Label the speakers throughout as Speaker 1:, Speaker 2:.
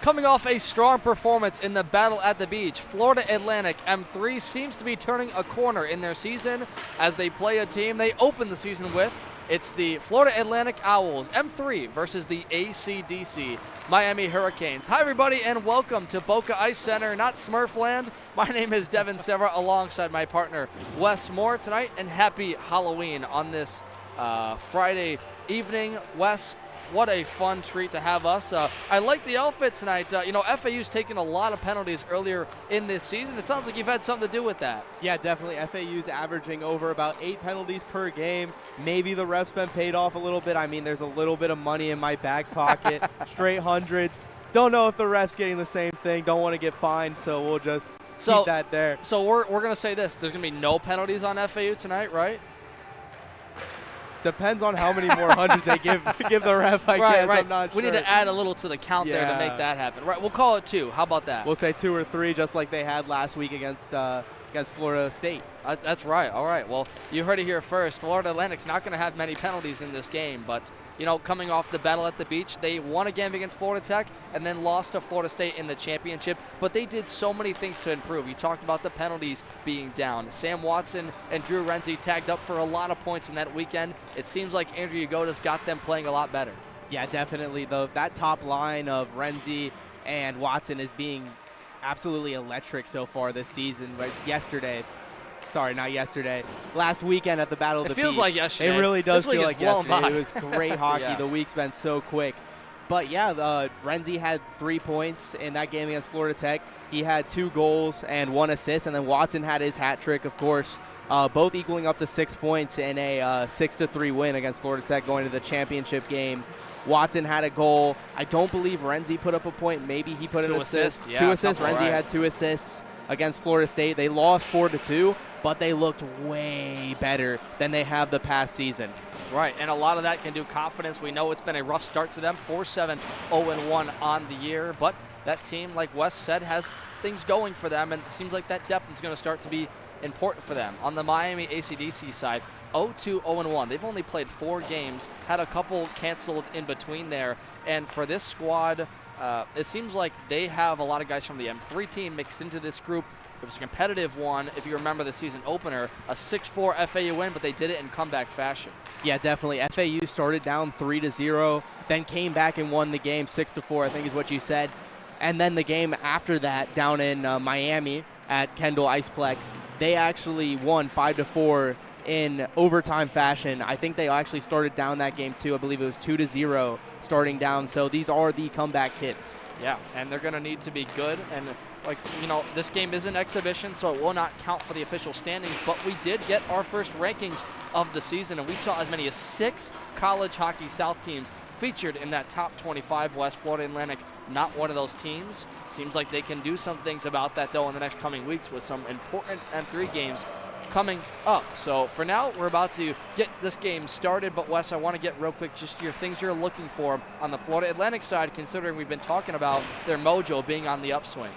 Speaker 1: Coming off a strong performance in the Battle at the Beach, Florida Atlantic M3 seems to be turning a corner in their season as they play a team they opened the season with. It's the Florida Atlantic Owls, M3, versus the ACDC Miami Hurricanes. Hi, everybody, and welcome to Boca Ice Center, not Smurfland. My name is Devin Serra, alongside my partner, Wes Moore, tonight, and happy Halloween on this Friday evening. Wes, what a fun treat to have us. I like the outfit tonight. FAU's taken a lot of penalties earlier in this season. It sounds like you've had something to do with that.
Speaker 2: Yeah, definitely. FAU's averaging over about 8 penalties per game. Maybe the ref's been paid off a little bit. I mean, there's a little bit of money in my back pocket. Straight hundreds. Don't know if the ref's getting the same thing. Don't want to get fined, so we'll just keep that there.
Speaker 1: So we're going to say this. There's going to be no penalties on FAU tonight, right?
Speaker 2: Depends on how many more hundreds they give the ref, I guess.
Speaker 1: Right.
Speaker 2: I'm not sure.
Speaker 1: We need to add a little to the count there to make that happen. Right, we'll call it 2. How about that?
Speaker 2: We'll say 2 or 3, just like they had last week against Florida State.
Speaker 1: That's right. All right. Well, you heard it here first. Florida Atlantic's not going to have many penalties in this game, but coming off the Battle at the Beach, they won a game against Florida Tech and then lost to Florida State in the championship. But they did so many things to improve. You talked about the penalties being down. Sam Watson and Drew Renzi tagged up for a lot of points in that weekend. It seems like Andrew Yagoda's got them playing a lot better.
Speaker 2: Yeah, definitely. That top line of Renzi and Watson is being absolutely electric so far this season. But last weekend at the Battle of the Beach.
Speaker 1: It feels like yesterday.
Speaker 2: It really does feel like yesterday.
Speaker 1: By.
Speaker 2: It was great hockey. Yeah. The week's been so quick. But yeah, Renzi had 3 points in that game against Florida Tech. He had 2 goals and 1 assist, and then Watson had his hat trick, of course, both equaling up to 6 points in a 6-3 win against Florida Tech going to the championship game. Watson had a goal. I don't believe Renzi put up a point. Maybe he put an assist.
Speaker 1: Yeah,
Speaker 2: 2 assists. Renzi had 2 assists against Florida State. They lost 4-2, but they looked way better than they have the past season.
Speaker 1: Right, and a lot of that can do confidence. We know it's been a rough start to them, 4-7, 0-1 on the year, but that team, like Wes said, has things going for them, and it seems like that depth is going to start to be important for them. On the Miami ACDC side, 0-2, 0-1. They've only played 4 games, had a couple canceled in between there, and for this squad, it seems like they have a lot of guys from the M3 team mixed into this group. It was a competitive one, if you remember the season opener, a 6-4 FAU win, but they did it in comeback fashion.
Speaker 2: Yeah, definitely. FAU started down 3-0, then came back and won the game 6-4, I think is what you said. And then the game after that down in Miami at Kendall Iceplex, they actually won 5-4 in overtime fashion. I think they actually started down that game too. I believe it was 2-0 starting down. So these are the comeback kids.
Speaker 1: Yeah, and they're going to need to be good. And, like, you know, this game is an exhibition, so it will not count for the official standings. But we did get our first rankings of the season, and we saw as many as 6 College Hockey South teams featured in that top 25. West Florida Atlantic, not one of those teams. Seems like they can do some things about that, though, in the next coming weeks with some important M3 games coming up. So for now, we're about to get this game started. But Wes, I want to get real quick just your things you're looking for on the Florida Atlantic side, considering we've been talking about their mojo being on the upswing.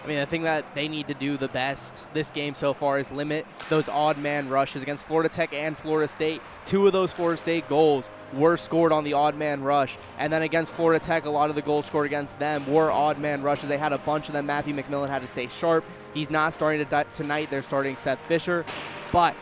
Speaker 2: I mean, the thing that they need to do the best this game so far is limit those odd man rushes against Florida Tech and Florida State. 2 of those Florida State goals were scored on the odd man rush. And then against Florida Tech, a lot of the goals scored against them were odd man rushes. They had a bunch of them. Matthew McMillan had to stay sharp. He's not starting tonight. They're starting Seth Fisher. But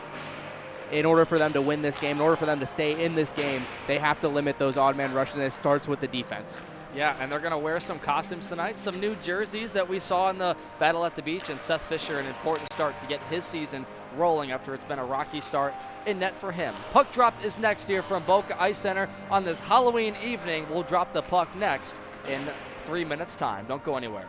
Speaker 2: in order for them to win this game, in order for them to stay in this game, they have to limit those odd man rushes, and it starts with the defense.
Speaker 1: Yeah, and they're going to wear some costumes tonight, some new jerseys that we saw in the Battle at the Beach, and Seth Fisher, an important start to get his season rolling after it's been a rocky start in net for him. Puck drop is next here from Boca Ice Center on this Halloween evening. We'll drop the puck next in 3 minutes' time. Don't go anywhere.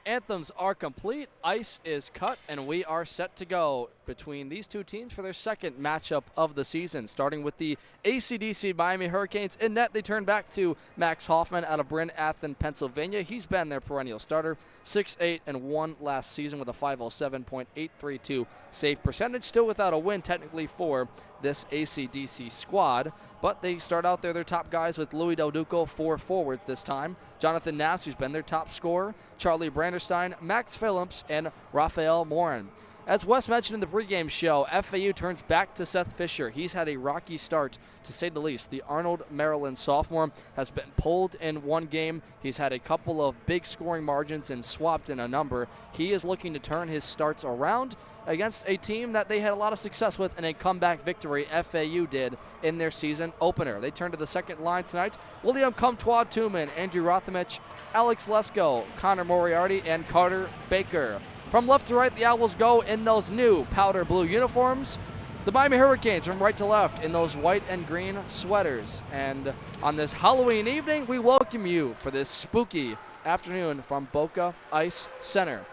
Speaker 1: anthems are complete, ice is cut, and we are set to go between these two teams for their second matchup of the season. Starting with the AC/DC Miami Hurricanes in net, they turn back to Max Hoffman out of Bryn Athyn, Pennsylvania. He's been their perennial starter, 6-8-1 last season with a 507.832 save percentage. Still without a win technically for this AC/DC squad, but they start out there, their top guys with Louis Del Duco, 4 forwards this time. Jonathan Nass, who's been their top scorer, Charlie Branderstein, Max Phillips, and Raphael Morin. As Wes mentioned in the pregame show, FAU turns back to Seth Fisher. He's had a rocky start, to say the least. The Arnold, Maryland sophomore has been pulled in one game. He's had a couple of big scoring margins and swapped in a number. He is looking to turn his starts around against a team that they had a lot of success with in a comeback victory. FAU did in their season opener. They turn to the second line tonight. William Comtois-Tuman, Andrew Rothamich, Alex Lesko, Connor Moriarty, and Carter Baker. From left to right, the Owls go in those new powder blue uniforms. The Miami Hurricanes from right to left in those white and green sweaters. And on this Halloween evening, we welcome you for this spooky afternoon from Boca Ice Center.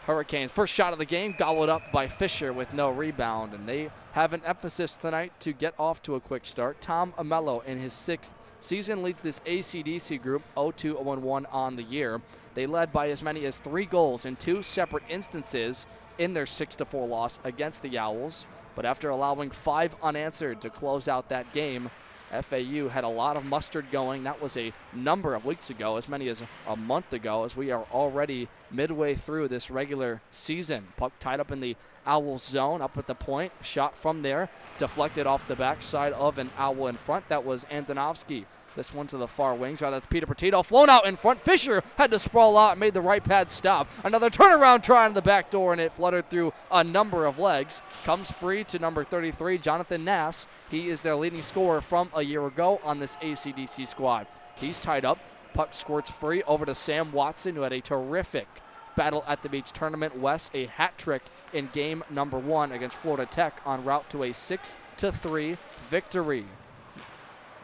Speaker 1: Hurricanes, first shot of the game, gobbled up by Fisher with no rebound. And they have an emphasis tonight to get off to a quick start. Tom Amello in his 6th season leads this AC/DC group 0-2-1 on the year. They led by as many as 3 goals in 2 separate instances in their 6-4 loss against the Owls. But after allowing 5 unanswered to close out that game, FAU had a lot of mustard going. That was a number of weeks ago, as many as a month ago, as we are already midway through this regular season. Puck tied up in the Owls zone, up at the point. Shot from there, deflected off the backside of an Owl in front. That was Antonovsky. This one to the far wings. That's Peter Petito flown out in front. Fisher had to sprawl out and made the right pad stop. Another turnaround try on the back door, and it fluttered through a number of legs. Comes free to number 33, Jonathan Nass. He is their leading scorer from a year ago on this AC/DC squad. He's tied up. Puck squirts free over to Sam Watson, who had a terrific Battle at the Beach tournament. Wes, a hat trick in game number 1 against Florida Tech en route to a 6-3 victory.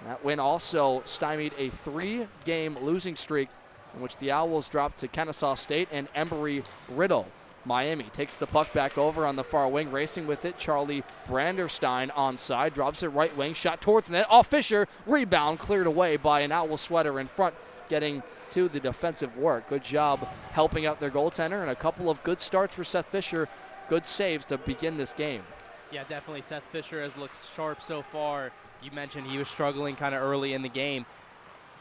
Speaker 1: That win also stymied a 3-game losing streak in which the Owls dropped to Kennesaw State and Embry-Riddle. Miami takes the puck back over on the far wing, racing with it. Charlie Branderstein onside, drops it right wing, shot towards the net. Off Fisher, rebound cleared away by an Owl sweater in front, getting to the defensive work. Good job helping out their goaltender, and a couple of good starts for Seth Fisher. Good saves to begin this game.
Speaker 2: Yeah, definitely. Seth Fisher has looked sharp so far. You mentioned he was struggling kind of early in the game,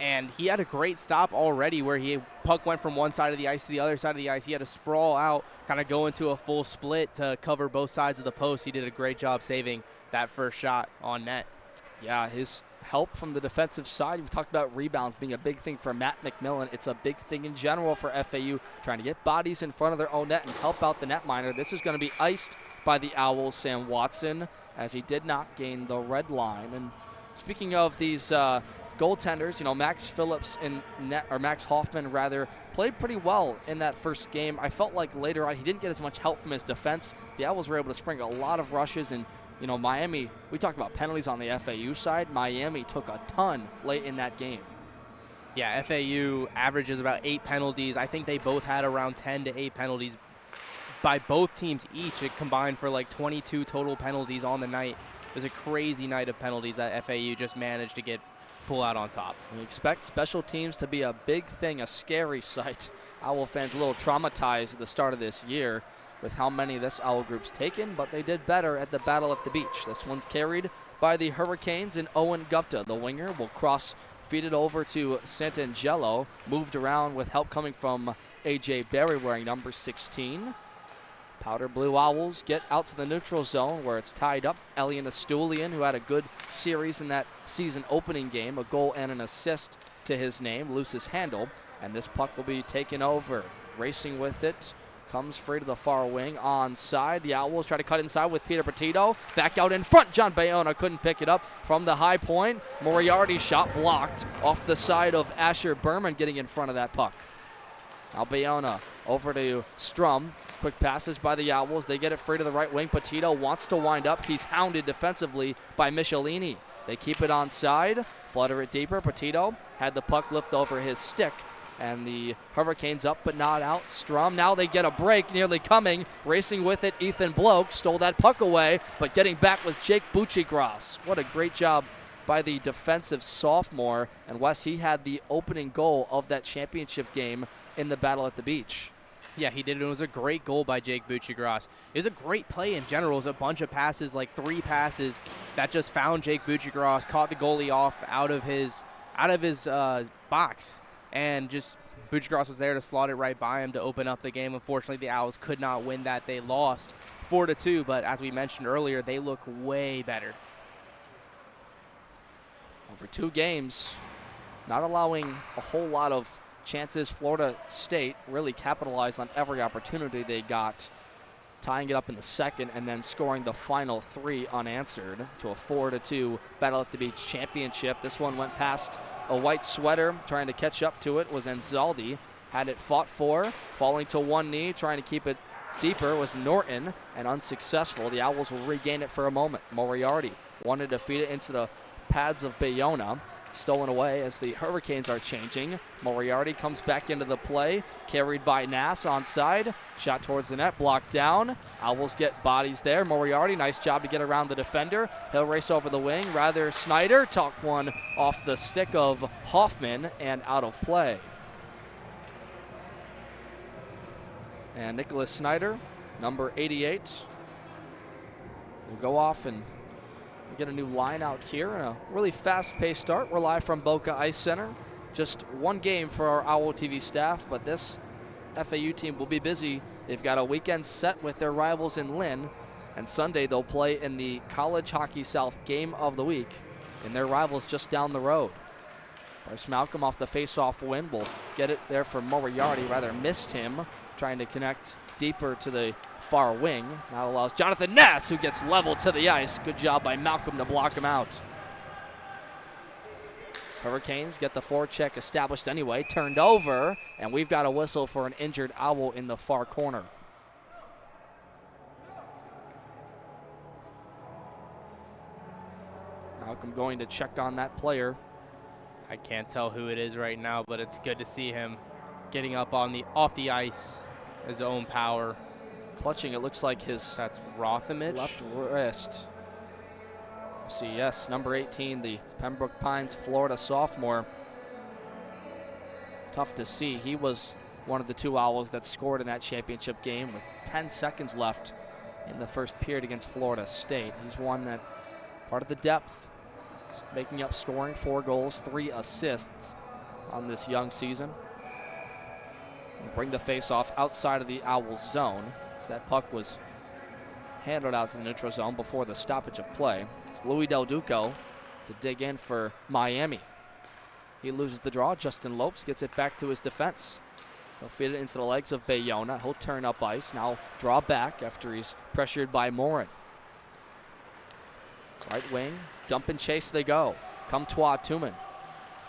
Speaker 2: and he had a great stop already where puck went from one side of the ice to the other side of the ice. He had to sprawl out, kind of go into a full split to cover both sides of the post. He did a great job saving that first shot on net.
Speaker 1: Yeah, his help from the defensive side. We've talked about rebounds being a big thing for Matt McMillan. It's a big thing in general for FAU, trying to get bodies in front of their own net and help out the netminer. This is going to be iced by the Owls, Sam Watson, as he did not gain the red line. And speaking of these goaltenders, you know, Max Phillips in net, or Max Hoffman rather, played pretty well in that first game. I felt like later on he didn't get as much help from his defense. The Owls were able to spring a lot of rushes, and you know, Miami, we talked about penalties on the FAU side. Miami took a ton late in that game.
Speaker 2: Yeah, FAU averages about 8 penalties. I think they both had around 10 to 8 penalties by both teams each. It combined for like 22 total penalties on the night. It was a crazy night of penalties that FAU just managed to pull out on top.
Speaker 1: We expect special teams to be a big thing, a scary sight. Owl fans a little traumatized at the start of this year with how many this Owl group's taken, but they did better at the Battle at the Beach. This one's carried by the Hurricanes, and Owen Gupta, the winger, will feed it over to Santangelo, moved around with help coming from A.J. Berry wearing number 16. Powder Blue Owls get out to the neutral zone where it's tied up. Elian Astulian, who had a good series in that season opening game, a goal and an assist to his name, loses handle, and this puck will be taken over. Racing with it, comes free to the far wing, onside. The Owls try to cut inside with Peter Petito. Back out in front, John Bayona couldn't pick it up from the high point. Moriarty shot blocked off the side of Asher Berman getting in front of that puck. Now Bayona over to Strum. Quick passes by the Owls. They get it free to the right wing. Petito wants to wind up. He's hounded defensively by Michelini. They keep it onside, flutter it deeper. Petito had the puck lift over his stick And the Hurricanes up but not out. Strum, now they get a break, nearly coming. Racing with it, Ethan Bloke stole that puck away, but getting back was Jake Buccigross. What a great job by the defensive sophomore. And Wes, he had the opening goal of that championship game in the Battle at the Beach.
Speaker 2: Yeah, he did. It was a great goal by Jake Buccigross. It was a great play in general. It was a bunch of passes, like 3 passes that just found Jake Buccigross, caught the goalie off out of his box, and just Buccigross was there to slot it right by him to open up the game. Unfortunately, the Owls could not win that. They lost 4-2, but as we mentioned earlier, they look way better.
Speaker 1: Over 2 games, not allowing a whole lot of chances. Florida State really capitalized on every opportunity they got, tying it up in the second and then scoring the final 3 unanswered to a 4-2 Battle at the Beach championship. This one went past a white sweater. Trying to catch up to it was Anzaldi. Had it fought for, falling to one knee, trying to keep it deeper was Norton, and unsuccessful. The Owls will regain it for a moment. Moriarty wanted to feed it into the pads of Bayona. Stolen away as the Hurricanes are changing. Moriarty comes back into the play, carried by Nass onside. Shot towards the net, blocked down. Owls get bodies there. Moriarty, nice job to get around the defender. He'll race over the wing. Rather, Snyder talk one off the stick of Hoffman and out of play. And Nicholas Snyder, number 88, will go off and we get a new line out here and a really fast-paced start. We're live from Boca Ice Center. Just one game for our Owl TV staff, but this FAU team will be busy. They've got a weekend set with their rivals in Lynn, and Sunday they'll play in the College Hockey South Game of the Week, and their rivals just down the road. Bryce Malcolm off the face-off win will get it there for Moriarty. Rather missed him, trying to connect deeper to the far wing. Now allows Jonathan Nass, who gets level to the ice. Good job by Malcolm to block him out. Hurricanes get the forecheck established anyway, turned over, and we've got a whistle for an injured Owl in the far corner. Malcolm going to check on that player.
Speaker 2: I can't tell who it is right now, but it's good to see him getting up on off the ice, his own power.
Speaker 1: Clutching, it looks like his
Speaker 2: That's Rothamich.
Speaker 1: left wrist. See, yes, number 18, the Pembroke Pines, Florida sophomore. Tough to see. He was one of the 2 Owls that scored in that championship game with 10 seconds left in the first period against Florida State. He's one that, part of the depth, is making up scoring, 4 goals, 3 assists on this young season. We'll bring the face-off outside of the Owls zone. So that puck was handled out to the neutral zone before the stoppage of play. It's Louis Del Duco to dig in for Miami. He loses the draw. Justin Lopes gets it back to his defense. He'll feed it into the legs of Bayona. He'll turn up ice. Now draw back after he's pressured by Morin. Right wing, dump and chase they go. Comtois Tuman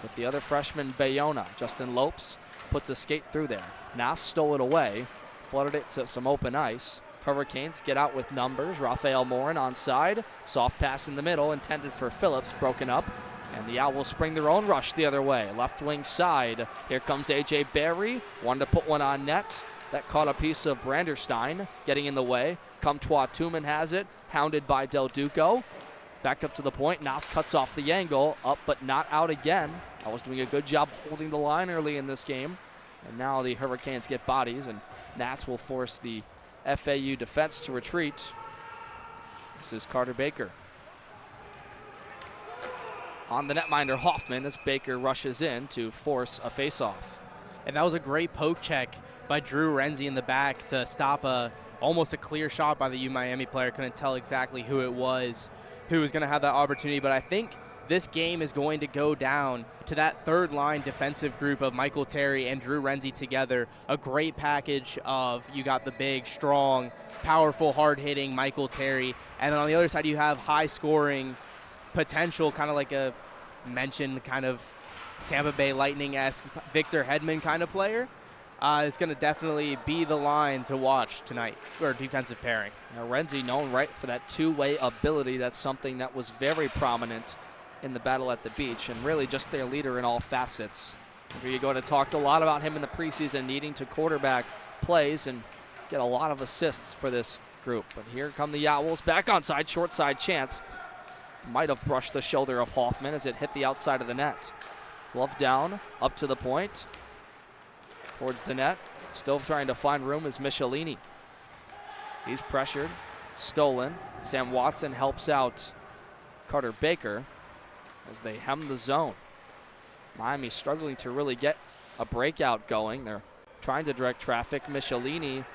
Speaker 1: with the other freshman Bayona. Justin Lopes puts a skate through there. Nass stole it away. Flooded it to some open ice. Hurricanes get out with numbers. Raphael Morin onside. Soft pass in the middle intended for Phillips, broken up. And the Owls spring their own rush the other way. Left wing side. Here comes A.J. Berry. Wanted to put one on net. That caught a piece of Branderstein getting in the way. Comtois Tuman has it. Hounded by Del Duco. Back up to the point. Nass cuts off the angle. Up but not out again. Owls doing a good job holding the line early in this game. And now the Hurricanes get bodies, and Nass will force the FAU defense to retreat. This is Carter Baker. On the netminder Hoffman as Baker rushes in to force a faceoff.
Speaker 2: And that was a great poke check by Drew Renzi in the back to stop almost a clear shot by the U Miami player. Couldn't tell exactly who it was who was going to have that opportunity, but I think this game is going to go down to that third line defensive group of Michael Terry and Drew Renzi together. A great package of, you got the big, strong, powerful, hard-hitting Michael Terry. And then on the other side, you have high-scoring potential, kind of like a mentioned kind of Tampa Bay Lightning-esque Victor Hedman kind of player. It's going to definitely be the line to watch tonight, or defensive pairing.
Speaker 1: Now, Renzi known right for that two-way ability. That's something that was very prominent in the Battle at the Beach, and really just their leader in all facets. Andrea going to talk a lot about him in the preseason, needing to quarterback plays and get a lot of assists for this group. But here come the Owls back onside, short side chance. Might have brushed the shoulder of Hoffman as it hit the outside of the net. Glove down, up to the point, towards the net. Still trying to find room is Michelini. He's pressured, stolen. Sam Watson helps out Carter Baker as they hem the zone. Miami struggling to really get a breakout going. They're trying to direct traffic. Michelini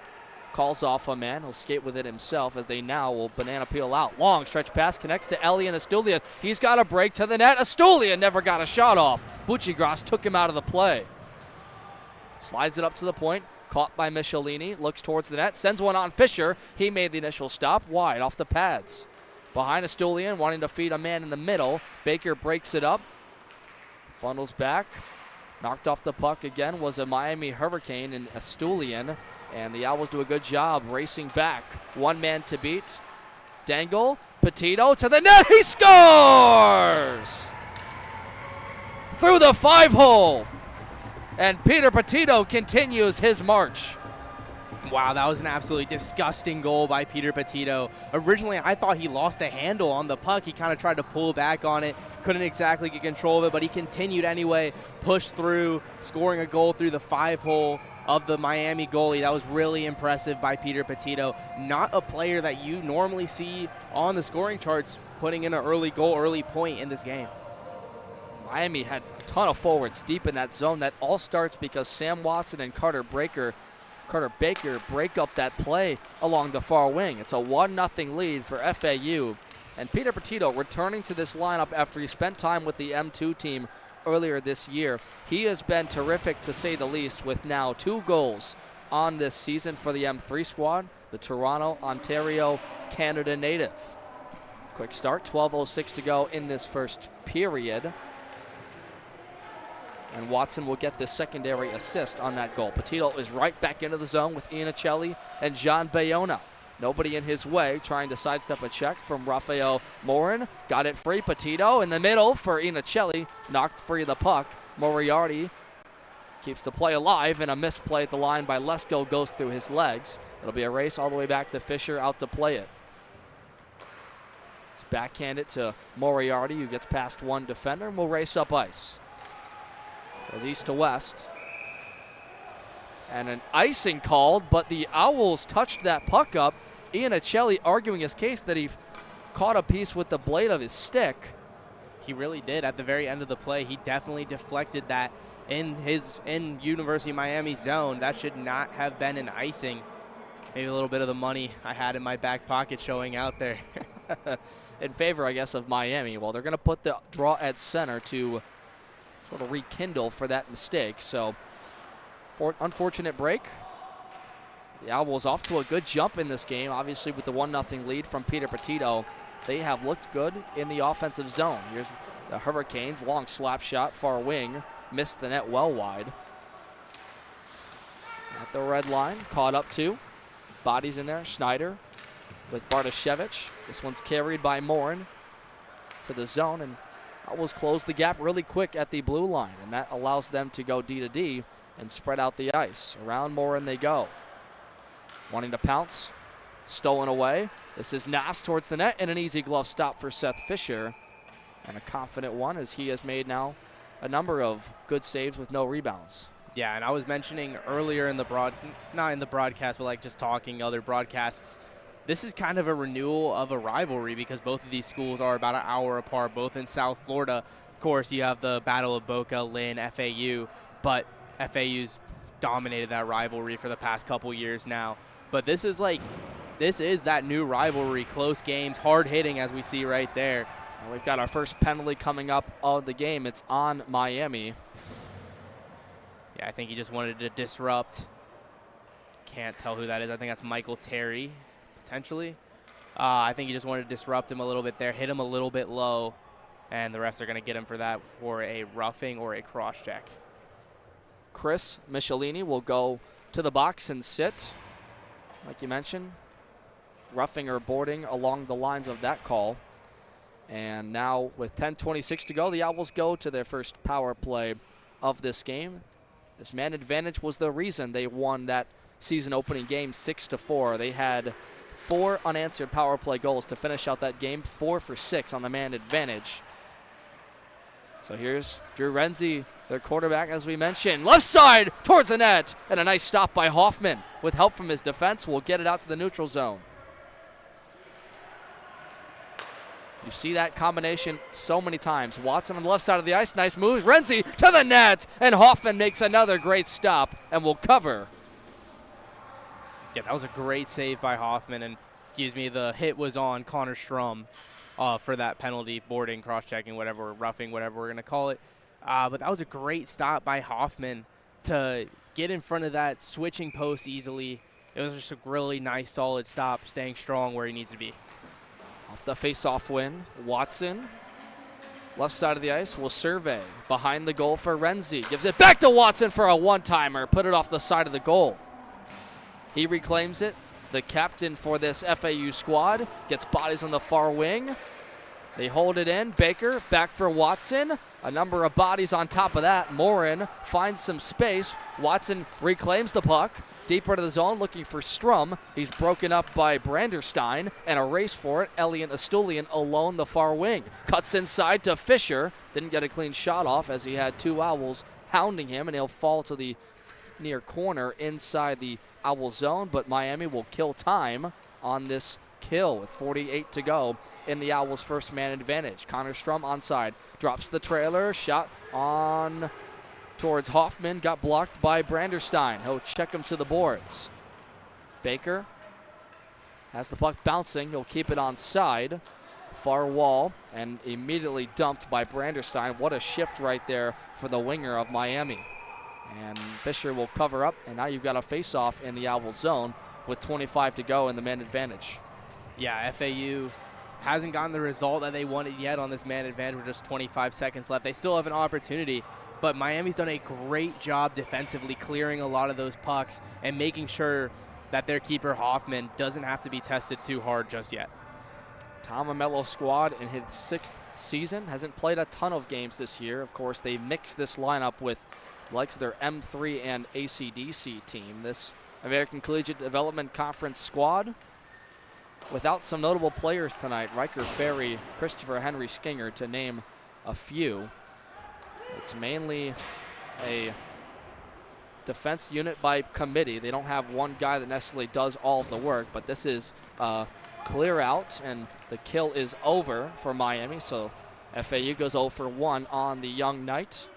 Speaker 1: calls off a man. He'll skate with it himself as they now will banana peel out. Long stretch pass connects to Elian Astulian. He's got a break to the net. Astulian never got a shot off. Buccigross took him out of the play. Slides it up to the point. Caught by Michelini. Looks towards the net. Sends one on Fisher. He made the initial stop. Wide off the pads. Behind Astulian, wanting to feed a man in the middle. Baker breaks it up. Funnels back. Knocked off the puck again was a Miami Hurricane in Astulian. And the Owls do a good job racing back. One man to beat. Dangle. Petito to the net. He scores! Through the 5-hole. And Peter Petito continues his march.
Speaker 2: Wow, that was an absolutely disgusting goal by Peter Petito. Originally, I thought he lost a handle on the puck. He kind of tried to pull back on it. Couldn't exactly get control of it, but he continued anyway, pushed through, scoring a goal through the 5-hole of the Miami goalie. That was really impressive by Peter Petito. Not a player that you normally see on the scoring charts putting in an early goal, early point in this game.
Speaker 1: Miami had a ton of forwards deep in that zone. That all starts because Sam Watson and Carter Baker break up that play along the far wing. It's a 1-0 lead for FAU. And Peter Petito returning to this lineup after he spent time with the M2 team earlier this year. He has been terrific, to say the least, with now 2 goals on this season for the M3 squad, the Toronto, Ontario, Canada native. Quick start, 12:06 to go in this first period. And Watson will get the secondary assist on that goal. Petito is right back into the zone with Iannicelli and John Bayona. Nobody in his way, trying to sidestep a check from Rafael Morin. Got it free. Petito in the middle for Iannicelli. Knocked free the puck. Moriarty keeps the play alive, and a misplay at the line by Lesko goes through his legs. It'll be a race all the way back to Fisher, out to play it. It's backhanded to Moriarty, who gets past one defender, and will race up ice. Goes east to west. And an icing called, but the Owls touched that puck up. Iannicelli arguing his case that he caught a piece with the blade of his stick.
Speaker 2: He really did. At the very end of the play, he definitely deflected that in University of Miami zone. That should not have been an icing. Maybe a little bit of the money I had in my back pocket showing out there.
Speaker 1: In favor, I guess, of Miami. Well, they're going to put the draw at center to sort of rekindle for that mistake. So, unfortunate break. The Owls off to a good jump in this game, obviously with the 1-0 lead from Peter Petito. They have looked good in the offensive zone. Here's the Hurricanes, long slap shot, far wing, missed the net well wide. At the red line, caught up to. Bodies in there, Schneider with Bartoshevich. This one's carried by Morin to the zone, and Owls close the gap really quick at the blue line, and that allows them to go D to D and spread out the ice. Around Morin they go. Wanting to pounce, stolen away. This is Nass towards the net, and an easy glove stop for Seth Fisher. And a confident one, as he has made now a number of good saves with no rebounds.
Speaker 2: Yeah, and I was mentioning earlier in the not in the broadcast, but like just talking other broadcasts, this is kind of a renewal of a rivalry because both of these schools are about an hour apart, both in South Florida. Of course, you have the Battle of Boca, Lynn, FAU, but FAU's dominated that rivalry for the past couple years now. But this is that new rivalry, close games, hard hitting as we see right there.
Speaker 1: Well, we've got our first penalty coming up of the game. It's on Miami.
Speaker 2: Yeah, I think he just wanted to disrupt. Can't tell who that is. I think that's Michael Terry, potentially. I think he just wanted to disrupt him a little bit there, hit him a little bit low, and the refs are going to get him for that for a roughing or a cross check.
Speaker 1: Chris Michelini will go to the box and sit. Like you mentioned, roughing or boarding along the lines of that call. And now with 10:26 to go, the Owls go to their first power play of this game. This man advantage was the reason they won that season opening game 6-4. They had 4 unanswered power play goals to finish out that game, 4 for 6 on the man advantage. So here's Drew Renzi, their quarterback, as we mentioned. Left side towards the net, and a nice stop by Hoffman. With help from his defense, will get it out to the neutral zone. You see that combination so many times. Watson on the left side of the ice, nice moves. Renzi to the net, and Hoffman makes another great stop and will cover.
Speaker 2: Yeah, that was a great save by Hoffman, and the hit was on Connor Strum for that penalty, boarding, cross-checking, whatever, roughing, whatever we're going to call it. But that was a great stop by Hoffman to get in front of that switching post easily. It was just a really nice, solid stop, staying strong where he needs to be.
Speaker 1: Off the face-off win, Watson, left side of the ice, will survey. Behind the goal for Renzi. Gives it back to Watson for a one-timer. Put it off the side of the goal. He reclaims it. The captain for this FAU squad gets bodies on the far wing. They hold it in. Baker back for Watson. A number of bodies on top of that. Morin finds some space. Watson reclaims the puck. Deeper to the zone, looking for Strum. He's broken up by Branderstein, and a race for it. Elliot Astulian alone the far wing. Cuts inside to Fisher. Didn't get a clean shot off as he had 2 Owls hounding him, and he'll fall to the near corner inside the Owl zone, but Miami will kill time on this kill with 48 to go in the Owls' first man advantage. Connor Strum onside. Drops the trailer. Shot on towards Hoffman, got blocked by Branderstein. He'll check him to the boards. Baker has the puck bouncing. He'll keep it on side. Far wall, and immediately dumped by Branderstein. What a shift right there for the winger of Miami. And Fisher will cover up, and now you've got a face-off in the Owl zone with 25 to go in the man advantage.
Speaker 2: Yeah, FAU hasn't gotten the result that they wanted yet on this man advantage with just 25 seconds left. They still have an opportunity, but Miami's done a great job defensively clearing a lot of those pucks and making sure that their keeper Hoffman doesn't have to be tested too hard just yet.
Speaker 1: Tom Amello's squad in his 6th season hasn't played a ton of games this year. Of course, they mixed this lineup with likes of their M3 and ACDC team. This American Collegiate Development Conference squad without some notable players tonight. Riker Ferry, Christopher Henry Skinger, to name a few. It's mainly a defense unit by committee. They don't have one guy that necessarily does all of the work, but this is clear out, and the kill is over for Miami. So FAU goes 0 for 1 on the young night.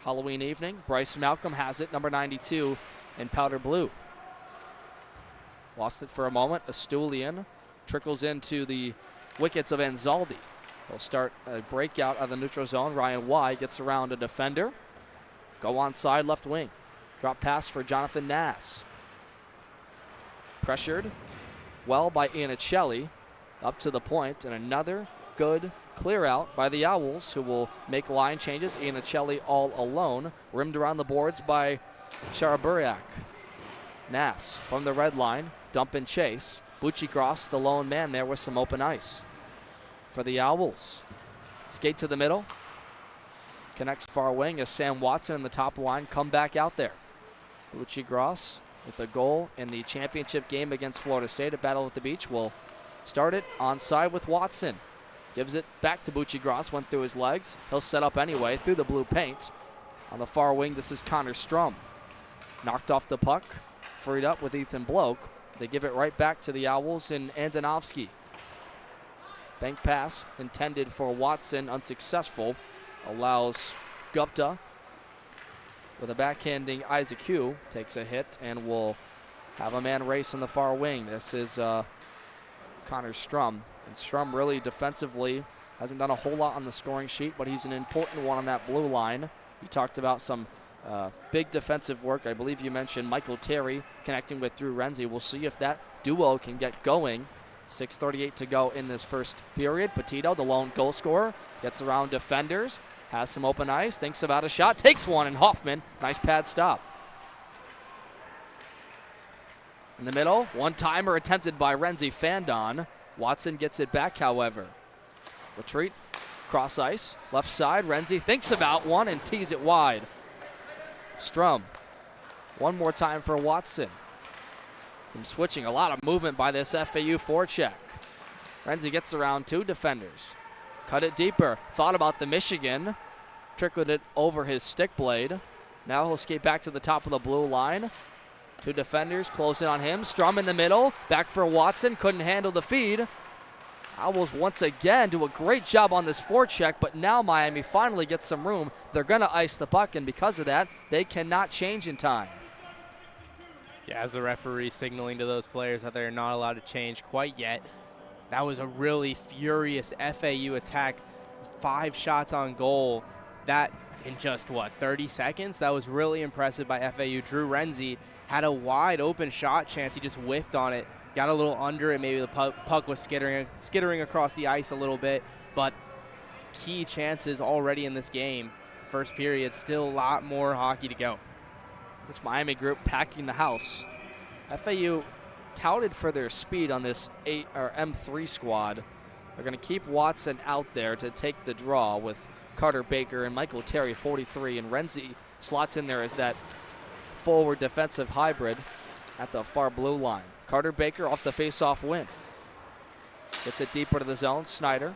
Speaker 1: Halloween evening. Bryce Malcolm has it, number 92 in powder blue. Lost it for a moment. Astulian trickles into the wickets of Anzaldi. He'll start a breakout of the neutral zone. Ryan Y gets around a defender. Go onside left wing. Drop pass for Jonathan Nass. Pressured well by Iannicelli. Up to the point, and another good clear out by the Owls, who will make line changes. Iannicelli all alone. Rimmed around the boards by Sharaburiak. Nass from the red line. Dump and chase. Bucci-Gross, the lone man there with some open ice for the Owls. Skate to the middle. Connects far wing as Sam Watson in the top line come back out there. Bucci-Gross with a goal in the championship game against Florida State at Battle at the Beach will start it onside with Watson. Gives it back to Bucci-Gross, went through his legs. He'll set up anyway through the blue paint. On the far wing, this is Connor Strum. Knocked off the puck, freed up with Ethan Bloke. They give it right back to the Owls and Andonovski. Bank pass intended for Watson, unsuccessful. Allows Gupta with a backhanding Isaac Hugh. Takes a hit and will have a man race in the far wing. This is Connor Strum. And Strum really defensively hasn't done a whole lot on the scoring sheet, but he's an important one on that blue line. You talked about some big defensive work. I believe you mentioned Michael Terry connecting with Drew Renzi. We'll see if that duo can get going. 6:38 to go in this first period. Petito, the lone goal scorer, gets around defenders, has some open ice, thinks about a shot, takes one, and Hoffman, nice pad stop. In the middle, one-timer attempted by Renzi Fandon. Watson gets it back, however. Retreat Cross ice, left side, Renzi thinks about one and tees it wide. Strum, one more time for Watson. Some switching, a lot of movement by this FAU forecheck. Renzi gets around 2 defenders. Cut it deeper, thought about the Michigan, trickled it over his stick blade. Now he'll skate back to the top of the blue line. 2 defenders close in on him. Strum in the middle, back for Watson, couldn't handle the feed. Owls once again do a great job on this forecheck, but now Miami finally gets some room. They're gonna ice the puck, and because of that, they cannot change in time.
Speaker 2: Yeah, as the referee signaling to those players that they're not allowed to change quite yet. That was a really furious FAU attack. 5 shots on goal. That in just, 30 seconds? That was really impressive by FAU. Drew Renzi had a wide open shot chance. He just whiffed on it. Got a little under it. Maybe the puck was skittering across the ice a little bit. But key chances already in this game. First period, still a lot more hockey to go.
Speaker 1: This Miami group packing the house. FAU touted for their speed on this M3 squad. They're going to keep Watson out there to take the draw with Carter Baker and Michael Terry, 43, and Renzi slots in there as that forward defensive hybrid at the far blue line. Carter Baker off the face-off win. Gets it deeper to the zone. Snyder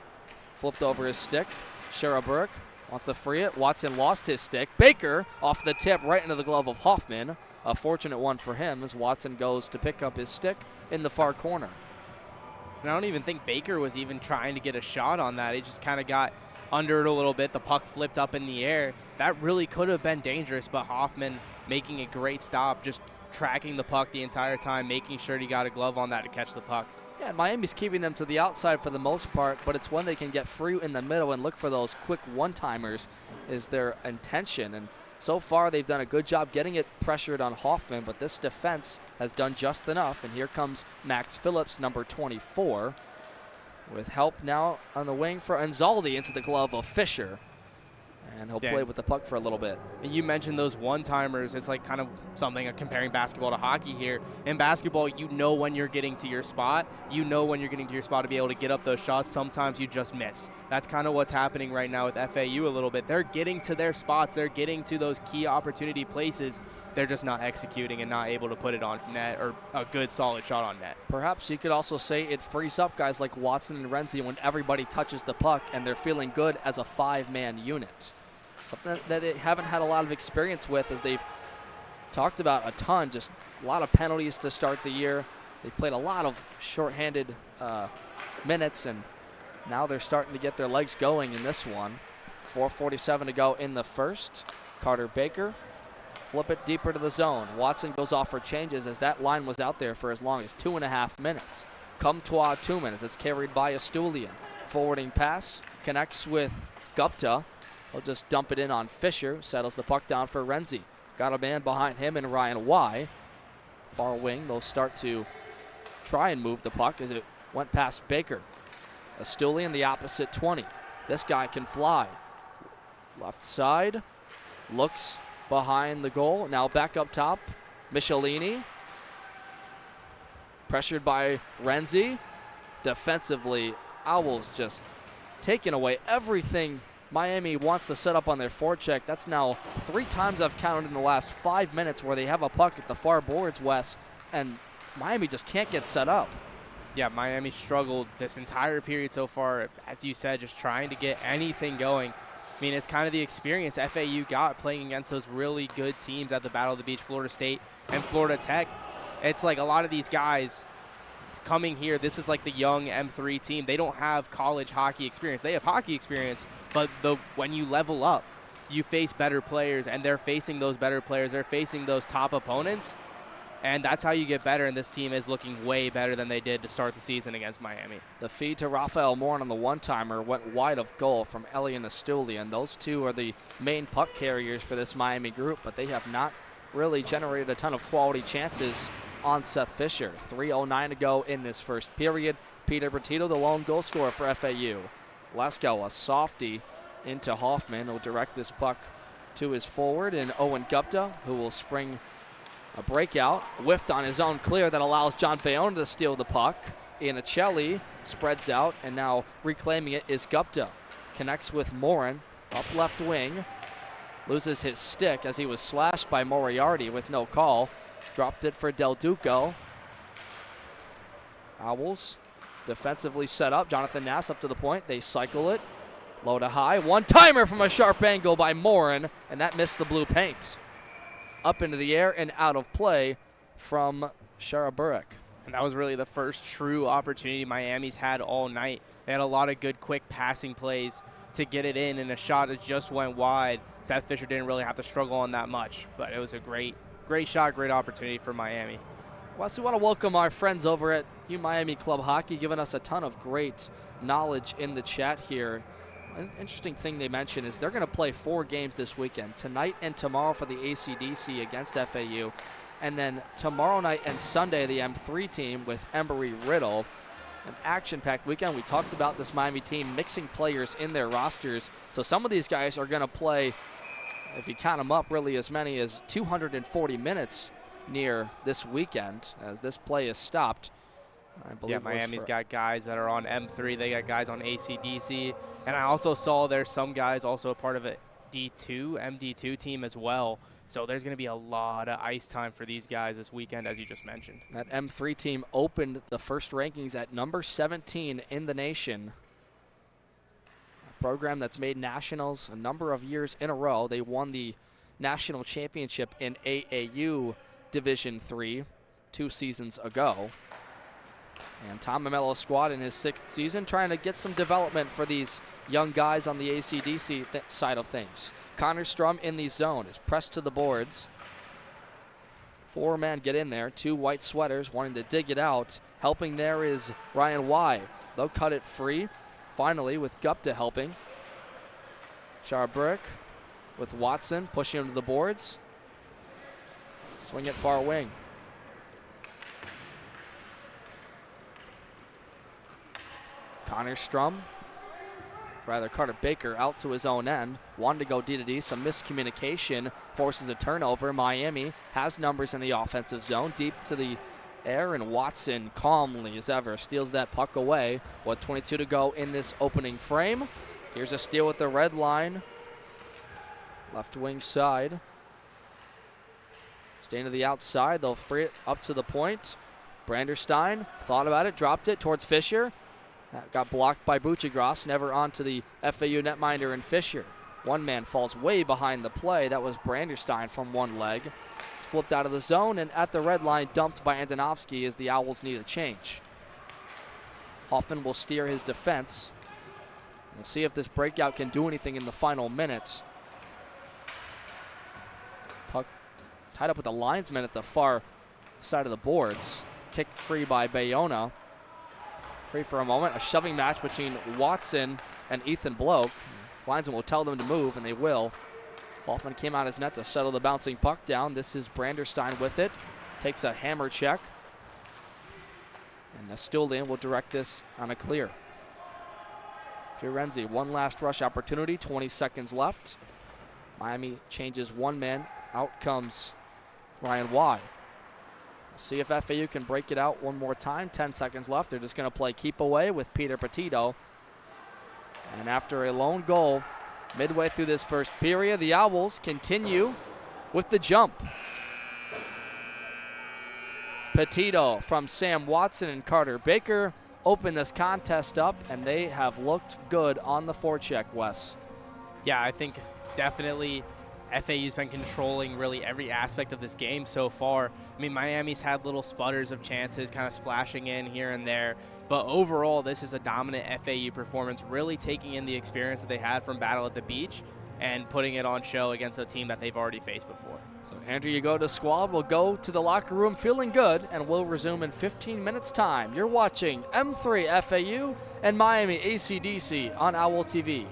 Speaker 1: flipped over his stick. Shara Burke wants to free it. Watson lost his stick. Baker off the tip right into the glove of Hoffman. A fortunate one for him as Watson goes to pick up his stick in the far corner.
Speaker 2: And I don't even think Baker was even trying to get a shot on that. He just kind of got under it a little bit. The puck flipped up in the air. That really could have been dangerous, but Hoffman making a great stop, just tracking the puck the entire time, making sure he got a glove on that to catch the puck.
Speaker 1: Yeah, Miami's keeping them to the outside for the most part, but it's when they can get free in the middle and look for those quick one-timers is their intention. And so far, they've done a good job getting it pressured on Hoffman, but this defense has done just enough. And here comes Max Phillips, number 24, with help now on the wing for Anzaldi into the glove of Fisher. And he'll play with the puck for a little bit.
Speaker 2: And you mentioned those one-timers. It's like kind of something comparing basketball to hockey here. In basketball, you know when you're getting to your spot. You know when you're getting to your spot to be able to get up those shots. Sometimes you just miss. That's kind of what's happening right now with FAU a little bit. They're getting to their spots. They're getting to those key opportunity places. They're just not executing and not able to put it on net or a good, solid shot on net.
Speaker 1: Perhaps you could also say it frees up guys like Watson and Renzi when everybody touches the puck and they're feeling good as a 5-man unit. Something that they haven't had a lot of experience with, as they've talked about a ton, just a lot of penalties to start the year. They've played a lot of shorthanded minutes, and now they're starting to get their legs going in this one. 4:47 to go in the first. Carter Baker, flip it deeper to the zone. Watson goes off for changes as that line was out there for as long as 2.5 minutes. Comtois 2 minutes. It's carried by Astulian. Forwarding pass connects with Gupta. He'll just dump it in on Fisher, settles the puck down for Renzi. Got a man behind him and Ryan Y. Far wing, they'll start to try and move the puck as it went past Baker. Astulian, the opposite 20. This guy can fly. Left side, looks behind the goal. Now back up top, Michelini. Pressured by Renzi. Defensively, Owls just taking away everything Miami wants to set up on their forecheck. That's now 3 times I've counted in the last 5 minutes where they have a puck at the far boards, Wes, and Miami just can't get set up.
Speaker 2: Yeah, Miami struggled this entire period so far, as you said, just trying to get anything going. I mean, it's kind of the experience FAU got playing against those really good teams at the Battle of the Beach, Florida State and Florida Tech. It's like a lot of these guys coming here, this is like the young M3 team. They don't have college hockey experience. They have hockey experience, but when you level up, you face better players, and they're facing those better players. They're facing those top opponents, and that's how you get better, and this team is looking way better than they did to start the season against Miami.
Speaker 1: The feed to Raphael Moore on the one-timer went wide of goal from Elian Astulian. Those two are the main puck carriers for this Miami group, but they have not really generated a ton of quality chances on Seth Fisher. 3:09 to go in this first period. Peter Bertito, the lone goal scorer for FAU. Lesko, a softie into Hoffman, will direct this puck to his forward, and Owen Gupta, who will spring a breakout. Whiffed on his own clear that allows John Bayona to steal the puck. Iannicelli spreads out, and now reclaiming it is Gupta. connects with Morin, up left wing. Loses his stick as he was slashed by Moriarty with no call. Dropped it for Del Duco. Owls defensively set up. Jonathan Nass up to the point. They cycle it. Low to high. One-timer from a sharp angle by Morin, and that missed the blue paint. Up into the air and out of play from Sharaburek.
Speaker 2: And that was really the first true opportunity Miami's had all night. They had a lot of good, quick passing plays to get it in, and a shot that just went wide. Seth Fisher didn't really have to struggle on that much, but it was a great shot, great opportunity for Miami.
Speaker 1: Wes, we want to welcome our friends over at Miami Club Hockey, giving us a ton of great knowledge in the chat here. An interesting thing they mentioned is they're going to play 4 games this weekend, tonight and tomorrow for the ACDC against FAU, and then tomorrow night and Sunday the M3 team with Embry-Riddle. An action-packed weekend. We talked about this Miami team mixing players in their rosters, so some of these guys are going to play, if you count them up, really as many as 240 minutes near this weekend as this play is stopped. I believe
Speaker 2: Miami's got guys that are on M3. They got guys on ACDC. And I also saw there's some guys also a part of a MD2 team as well. So there's going to be a lot of ice time for these guys this weekend, as you just mentioned.
Speaker 1: That M3 team opened the first rankings at number 17 in the nation. A program that's made nationals a number of years in a row. They won the national championship in AAU Division III 2 seasons ago. And Tom Mamello's squad in his 6th season trying to get some development for these young guys on the ACDC side of things. Connor Strum in the zone is pressed to the boards. 4 men get in there, 2 white sweaters wanting to dig it out. Helping there is Ryan Y. They'll cut it free. Finally with Gupta helping. Sharaburek with Watson pushing him to the boards. Swing it far wing. Connor Strum, rather Carter Baker out to his own end. Wanted to go D to D, some miscommunication forces a turnover. Miami has numbers in the offensive zone, deep to the air, and Watson calmly as ever steals that puck away. 22 to go in this opening frame. Here's a steal with the red line. Left wing side. Staying to the outside, they'll free it up to the point. Branderstein thought about it, dropped it towards Fisher. That got blocked by Buchagras, never onto the FAU netminder and Fisher. One man falls way behind the play. That was Branderstein from one leg. It's flipped out of the zone and at the red line, dumped by Antonovsky as the Owls need a change. Hoffman will steer his defense. We'll see if this breakout can do anything in the final minute. Puck tied up with the linesman at the far side of the boards. Kicked free by Bayona. Free for a moment. A shoving match between Watson and Ethan Bloke. Linesman will tell them to move, and they will. Hoffman came out his net to settle the bouncing puck down. This is Branderstein with it. Takes a hammer check. And Nastullian will direct this on a clear. Drew Renzi, one last rush opportunity. 20 seconds left. Miami changes one man. Out comes Ryan Y. See if FAU can break it out one more time. 10 seconds left. They're just going to play keep away with Peter Petito. And after a lone goal midway through this first period, the Owls continue with the jump. Petito from Sam Watson and Carter Baker open this contest up, and they have looked good on the forecheck, Wes.
Speaker 2: Yeah, I think definitely FAU's been controlling really every aspect of this game so far. I mean, Miami's had little sputters of chances kind of splashing in here and there, but overall this is a dominant FAU performance, really taking in the experience that they had from Battle at the Beach and putting it on show against a team that they've already faced before.
Speaker 1: So Andrew, you go to squad, we'll go to the locker room feeling good, and we'll resume in 15 minutes time. You're watching M3 FAU and Miami ACDC on Owl TV.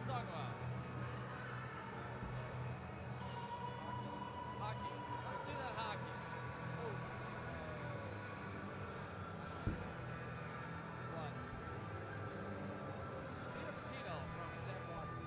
Speaker 1: want to talk about? Hockey. Let's do that hockey. What? Peter Petito from Sam Watson.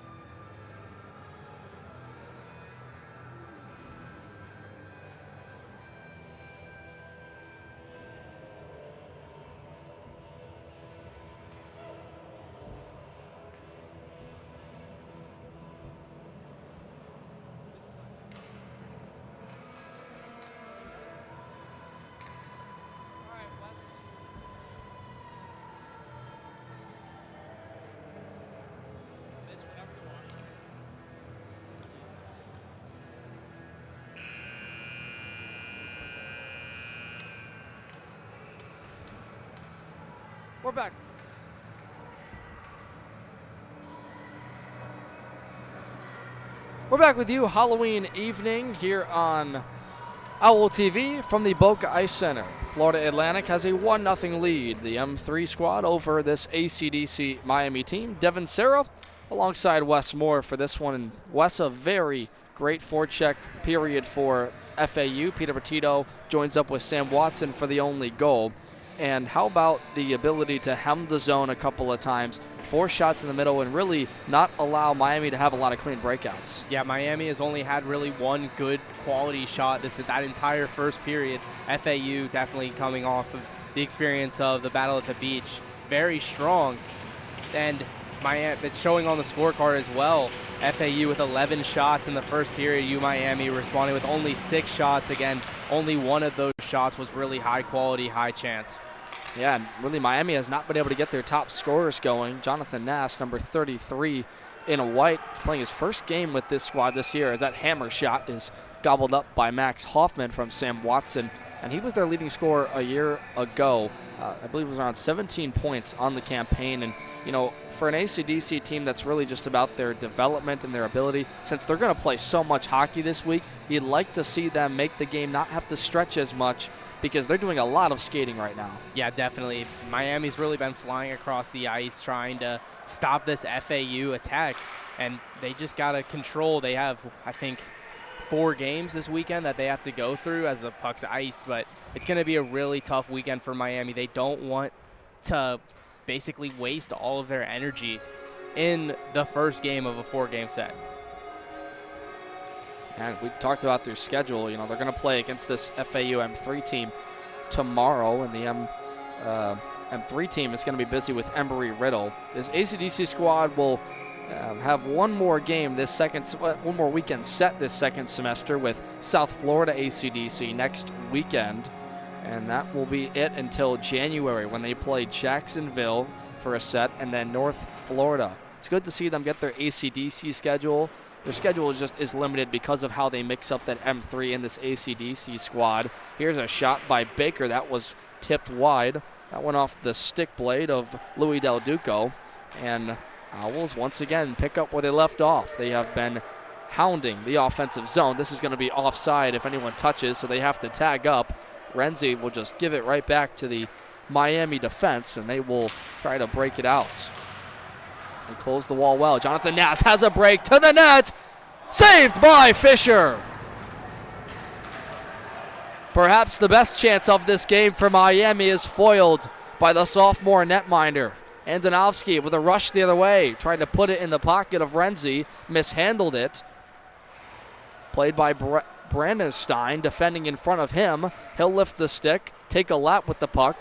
Speaker 1: All right, Wes. Mitch, whenever you want. We're back. We're back with you Halloween evening here on Owl TV from the Boca Ice Center. Florida Atlantic has a 1-0 lead. The M3 squad over this ACDC Miami team. Devin Serra alongside Wes Moore for this one. And Wes, a very great forecheck period for FAU. Peter Petito joins up with Sam Watson for the only goal. And how about the ability to hem the zone a couple of times, 4 shots in the middle, and really not allow Miami to have a lot of clean breakouts?
Speaker 2: Yeah, Miami has only had really one good quality shot that entire first period. FAU definitely coming off of the experience of the battle at the beach. Very strong. And Miami, it's showing on the scorecard as well. FAU with 11 shots in the first period. Miami responding with only 6 shots. Again, only one of those shots was really high quality, high chance.
Speaker 1: Yeah, and really Miami has not been able to get their top scorers going. Jonathan Nass, number 33 in white, is playing his first game with this squad this year as that hammer shot is gobbled up by Max Hoffman from Sam Watson. And he was their leading scorer a year ago. I believe it was around 17 points on the campaign. And, you know, for an ACDC team that's really just about their development and their ability, since they're going to play so much hockey this week, you'd like to see them make the game not have to stretch as much because they're doing a lot of skating right now.
Speaker 2: Yeah, definitely. Miami's really been flying across the ice trying to stop this FAU attack, and they just got to control. They have, I think, 4 games this weekend that they have to go through as the puck's iced, but it's going to be a really tough weekend for Miami. They don't want to basically waste all of their energy in the first game of a 4-game set.
Speaker 1: And we talked about their schedule. You know, they're going to play against this FAU M3 team tomorrow, and the M3 team is going to be busy with Embry-Riddle. This ACDC squad will have one more game one more weekend set this second semester with South Florida ACDC next weekend, and that will be it until January when they play Jacksonville for a set, and then North Florida. It's good to see them get their ACDC schedule. Their schedule is limited because of how they mix up that M3 in this ACDC squad. Here's a shot by Baker that was tipped wide. That went off the stick blade of Louis Del Duco. And Owls once again pick up where they left off. They have been hounding the offensive zone. This is going to be offside if anyone touches, so they have to tag up. Renzi will just give it right back to the Miami defense, and they will try to break it out. They close the wall well. Jonathan Nass has a break to the net. Saved by Fisher. Perhaps the best chance of this game for Miami is foiled by the sophomore netminder. Andonovsky with a rush the other way. Tried to put it in the pocket of Renzi. Mishandled it. Played by Brandon Stein, defending in front of him. He'll lift the stick, take a lap with the puck.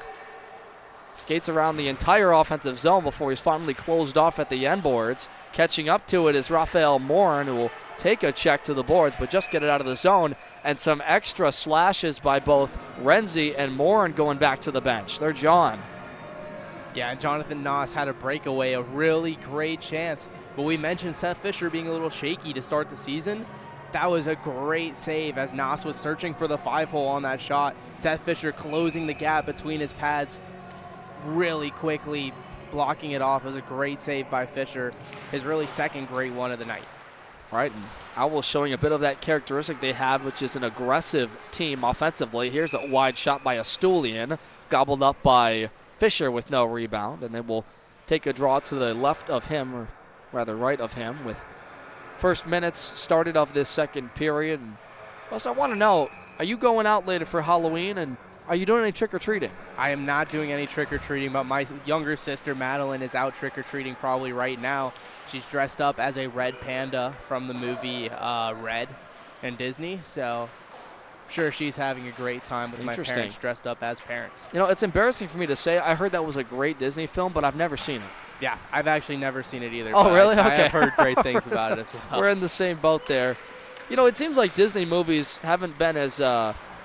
Speaker 1: Skates around the entire offensive zone before he's finally closed off at the end boards. Catching up to it is Raphael Morin, who will take a check to the boards, but just get it out of the zone. And some extra slashes by both Renzi and Morin going back to the bench. They're John.
Speaker 2: Yeah, and Jonathan Nass had a breakaway, a really great chance. But we mentioned Seth Fisher being a little shaky to start the season. That was a great save as Nass was searching for the 5-hole on that shot. Seth Fisher closing the gap between his pads really quickly, blocking it off. It was a great save by Fisher. His really second great one of the night.
Speaker 1: Right, and Owls showing a bit of that characteristic they have, which is an aggressive team offensively. Here's a wide shot by Astulian, gobbled up by Fisher with no rebound, and then we'll take a draw to the left of him, or rather right of him, with first minutes started of this second period. And Wes, I want to know, are you going out later for Halloween, and are you doing any trick-or-treating?
Speaker 2: I am not doing any trick-or-treating, but my younger sister, Madeline, is out trick-or-treating probably right now. She's dressed up as a red panda from the movie Red in Disney, so I'm sure she's having a great time with my parents dressed up as parents.
Speaker 1: You know, it's embarrassing for me to say. I heard that was a great Disney film, but I've never seen it.
Speaker 2: Yeah, I've actually never seen it either.
Speaker 1: Oh, really? Okay.
Speaker 2: I have heard great things about it as well.
Speaker 1: We're in the same boat there. You know, it seems like Disney movies haven't been as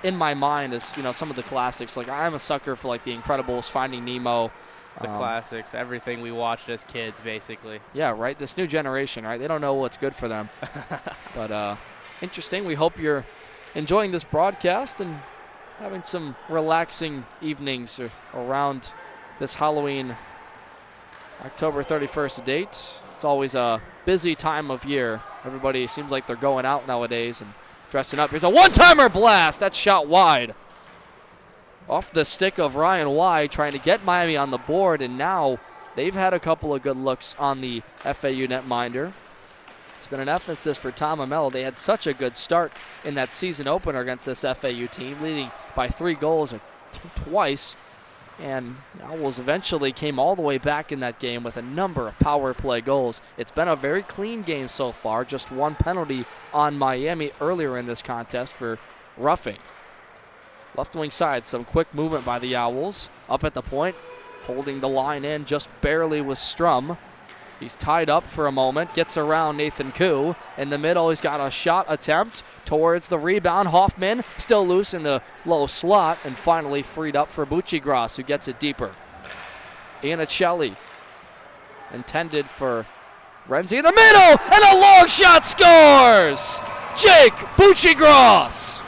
Speaker 1: in my mind as, you know, some of the classics. Like, I'm a sucker for, like, The Incredibles, Finding Nemo.
Speaker 2: The classics, everything we watched as kids, basically.
Speaker 1: Yeah, right? This new generation, right? They don't know what's good for them. But interesting. We hope you're enjoying this broadcast and having some relaxing evenings around this Halloween October 31st date. It's always a busy time of year. Everybody seems like they're going out nowadays and dressing up. Here's a one-timer blast. That's shot wide. Off the stick of Ryan Y, trying to get Miami on the board, and now they've had a couple of good looks on the FAU netminder. It's been an emphasis for Tom Amello. They had such a good start in that season opener against this FAU team, leading by 3 goals twice. And Owls eventually came all the way back in that game with a number of power play goals. It's been a very clean game so far, just 1 penalty on Miami earlier in this contest for roughing. Left wing side, some quick movement by the Owls. Up at the point, holding the line in just barely with Strum. He's tied up for a moment, gets around Nathan Koo. In the middle, he's got a shot attempt towards the rebound. Hoffman still loose in the low slot, and finally freed up for Buccigross, who gets it deeper. Iannicelli, intended for Renzi in the middle, and a long shot scores! Jake Buccigross!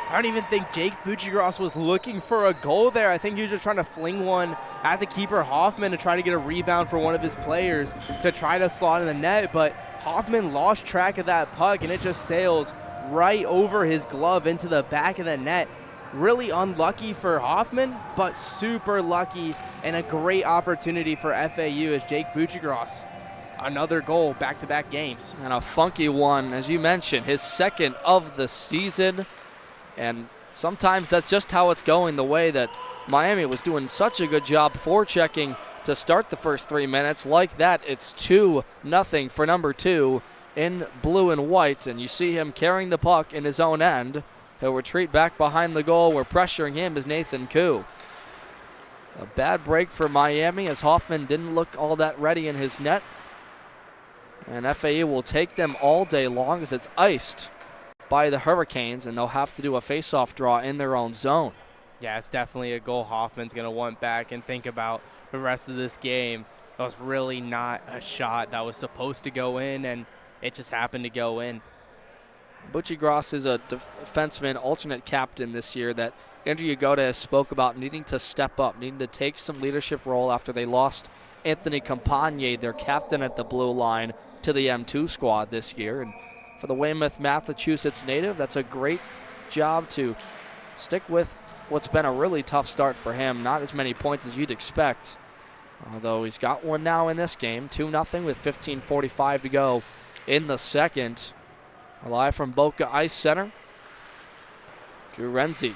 Speaker 2: I don't even think Jake Buccigross was looking for a goal there. I think he was just trying to fling one at the keeper, Hoffman, to try to get a rebound for one of his players to try to slot in the net. But Hoffman lost track of that puck, and it just sails right over his glove into the back of the net. Really unlucky for Hoffman, but super lucky and a great opportunity for FAU as Jake Buccigross. Another goal, back-to-back games.
Speaker 1: And a funky one, as you mentioned, his second of the season. And sometimes that's just how it's going, the way that Miami was doing such a good job forechecking to start the first 3 minutes. Like that, it's 2-0 for number 2 in blue and white. And you see him carrying the puck in his own end. He'll retreat back behind the goal. Where pressuring him is Nathan Koo. A bad break for Miami as Hoffman didn't look all that ready in his net. And FAU will take them all day long as it's iced by the Hurricanes, and they'll have to do a face-off draw in their own zone.
Speaker 2: Yeah, it's definitely a goal Hoffman's going to want back and think about the rest of this game. That was really not a shot that was supposed to go in, and it just happened to go in.
Speaker 1: Buccigross is a defenseman, alternate captain this year that Andrew Yagoda spoke about needing to step up, needing to take some leadership role after they lost Anthony Campagne, their captain at the blue line, to the M2 squad this year. And for the Weymouth, Massachusetts native, that's a great job to stick with what's been a really tough start for him. Not as many points as you'd expect, although he's got one now in this game. 2-0 with 15:45 to go in the second. Live from Boca Ice Center. Drew Renzi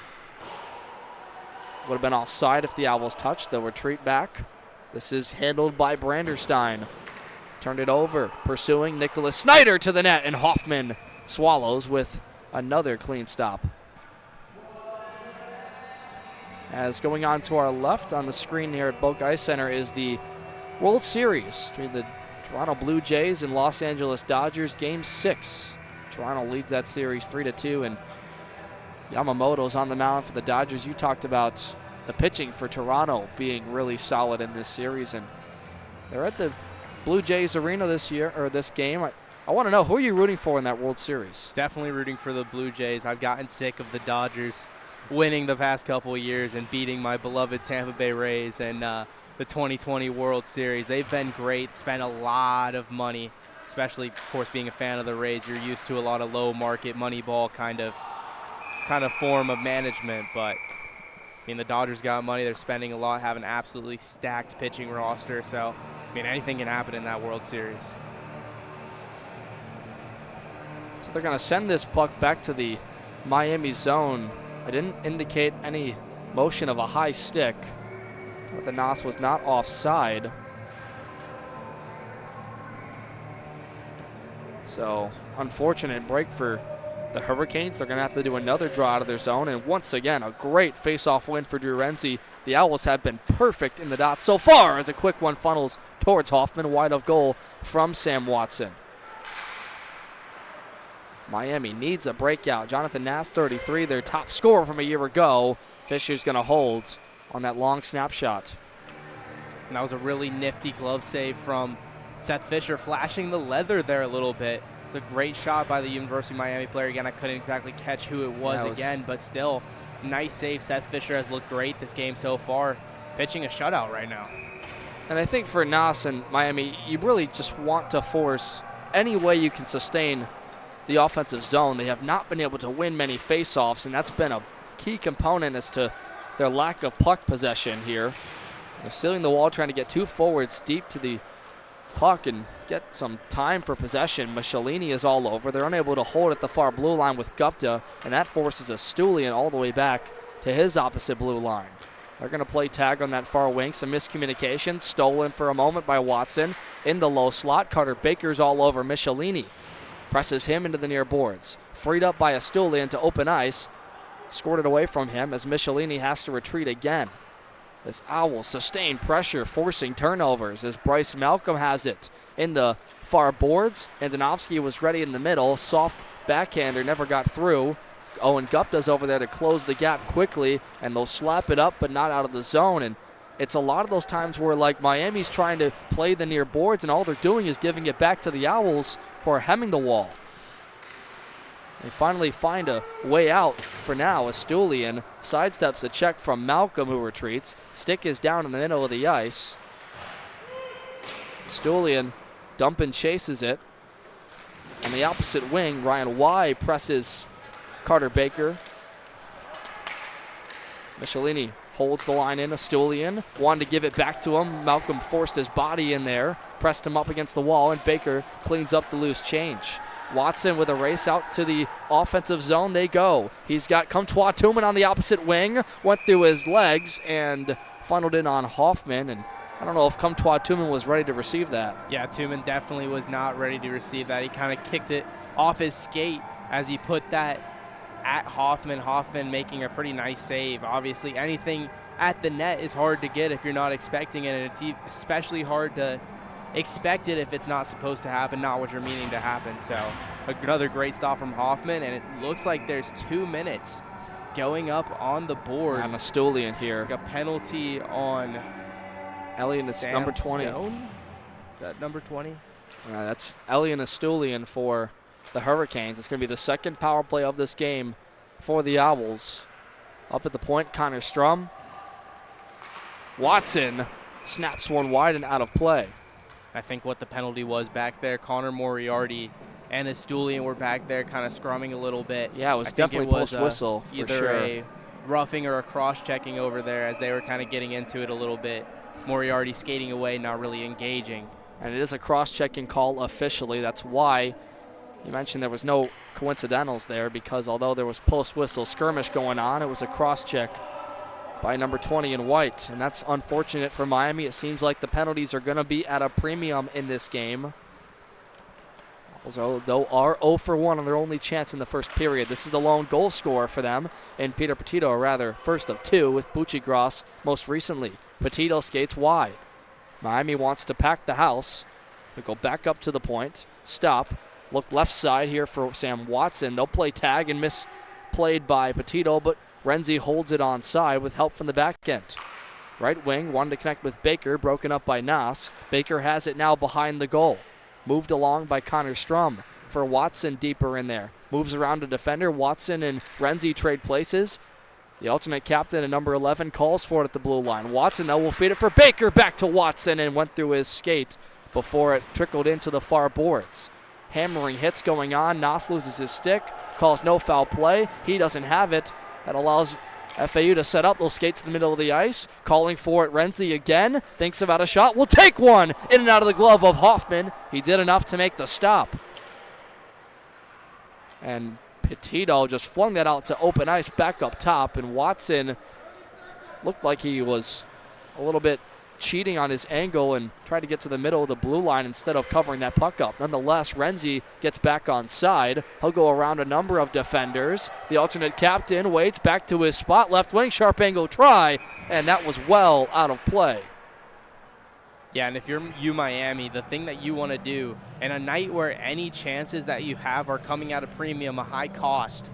Speaker 1: would have been offside if the Owls touched. They'll retreat back. This is handled by Branderstein. Turned it over, pursuing Nicholas Snyder to the net, and Hoffman swallows with another clean stop. As going on to our left on the screen here at Boca Ice Center is the World Series between the Toronto Blue Jays and Los Angeles Dodgers, Game 6. Toronto leads that series 3-2, and Yamamoto's on the mound for the Dodgers. You talked about the pitching for Toronto being really solid in this series, and they're at the Blue Jays arena this year, or this game. I want to know, who are you rooting for in that World Series?
Speaker 2: Definitely rooting for the Blue Jays. I've gotten sick of the Dodgers winning the past couple of years and beating my beloved Tampa Bay Rays in the 2020 World Series. They've been great, spent a lot of money, especially, of course, being a fan of the Rays. You're used to a lot of low market, money ball kind of form of management, but I mean, the Dodgers got money. They're spending a lot, have an absolutely stacked pitching roster. So mean, anything can happen in that World Series.
Speaker 1: So they're going to send this puck back to the Miami zone. I didn't indicate any motion of a high stick, but the Nos was not offside. So unfortunate break for the Hurricanes. They're going to have to do another draw out of their zone. And once again, a great face-off win for Drew Renzi. The Owls have been perfect in the dots so far as a quick one funnels towards Hoffman, wide of goal from Sam Watson. Miami needs a breakout. Jonathan Nass, 33, their top scorer from a year ago. Fisher's going to hold on that long snapshot.
Speaker 2: And that was a really nifty glove save from Seth Fisher, flashing the leather there a little bit. It's a great shot by the University of Miami player. Again, I couldn't exactly catch who it was again, but still, nice save. Seth Fisher has looked great this game so far, pitching a shutout right now.
Speaker 1: And I think for Nas and Miami, you really just want to force any way you can sustain the offensive zone. They have not been able to win many faceoffs, and that's been a key component as to their lack of puck possession here. They're sealing the wall, trying to get two forwards deep to the puck and get some time for possession. Michelini is all over. They're unable to hold at the far blue line with Gupta, and that forces a Stulian all the way back to his opposite blue line. They're going to play tag on that far wing. Some miscommunication, stolen for a moment by Watson in the low slot. Carter Baker's all over Michelini. Presses him into the near boards. Freed up by Astulian to open ice. Scored it away from him as Michelini has to retreat again. This Owls sustained pressure, forcing turnovers as Bryce Malcolm has it in the far boards. Andonovsky was ready in the middle. Soft backhander never got through. Owen Gupta's over there to close the gap quickly, and they'll slap it up but not out of the zone. And it's a lot of those times where, like, Miami's trying to play the near boards, and all they're doing is giving it back to the Owls who are hemming the wall. They finally find a way out for now. Astulian sidesteps a check from Malcolm, who retreats. Stick is down in the middle of the ice. Astulian dumping chases it. On the opposite wing, Ryan Y presses Carter Baker. Michelini holds the line in. Astulian wanted to give it back to him. Malcolm forced his body in there, pressed him up against the wall, and Baker cleans up the loose change. Watson with a race out to the offensive zone. They go. He's got Comtois Tuman on the opposite wing. Went through his legs and funneled in on Hoffman. And I don't know if Comtois Tuman was ready to receive that.
Speaker 2: Yeah, Tuman definitely was not ready to receive that. He kind of kicked it off his skate as he put that at Hoffman. Hoffman making a pretty nice save. Obviously, anything at the net is hard to get if you're not expecting it, and it's especially hard to expect it if it's not supposed to happen, not what you're meaning to happen. So another great stop from Hoffman, and it looks like there's 2 minutes going up on the board.
Speaker 1: And Astulian here.
Speaker 2: It's like a penalty on
Speaker 1: Elian is number 20.
Speaker 2: Stone? Is that number 20?
Speaker 1: That's Elian Astulian for the Hurricanes. It's going to be the second power play of this game for the Owls. Up at the point, Connor Strum. Watson snaps one wide and out of play.
Speaker 2: I think what the penalty was back there, Connor Moriarty and Astulian were back there kind of scrumming a little bit.
Speaker 1: Yeah, it was definitely post-whistle for
Speaker 2: either
Speaker 1: sure.
Speaker 2: A roughing or a cross-checking over there as they were kind of getting into it a little bit. Moriarty skating away, not really engaging.
Speaker 1: And it is a cross-checking call officially. That's why you mentioned there was no coincidentals there, because although there was post-whistle skirmish going on, it was a cross-check by number 20 in white, and that's unfortunate for Miami. It seems like the penalties are going to be at a premium in this game. Owls, though, are 0 for 1 on their only chance in the first period. This is the lone goal scorer for them, and Peter Petito, or rather first of 2, with Bucci-Gross most recently. Petito skates wide. Miami wants to pack the house. They go back up to the point, stop, look left side here for Sam Watson. They'll play tag and misplayed by Petito, but Renzi holds it onside with help from the back end. Right wing wanted to connect with Baker, broken up by Nas. Baker has it now behind the goal. Moved along by Connor Strum for Watson deeper in there. Moves around a defender. Watson and Renzi trade places. The alternate captain at number 11 calls for it at the blue line. Watson, though, will feed it for Baker. Back to Watson and went through his skate before it trickled into the far boards. Hammering hits going on. Nas loses his stick. Calls no foul play. He doesn't have it. That allows FAU to set up. They'll skate to the middle of the ice. Calling for it. Renzi again. Thinks about a shot. Will take one. In and out of the glove of Hoffman. He did enough to make the stop. And Petito just flung that out to open ice back up top. And Watson looked like he was a little bit cheating on his angle and tried to get to the middle of the blue line instead of covering that puck up. Nonetheless, Renzi gets back on side. He'll go around a number of defenders. The alternate captain waits back to his spot. Left wing, sharp angle try, and that was well out of play.
Speaker 2: Yeah, and if you're Miami, the thing that you want to do in a night where any chances that you have are coming at a premium, a high cost,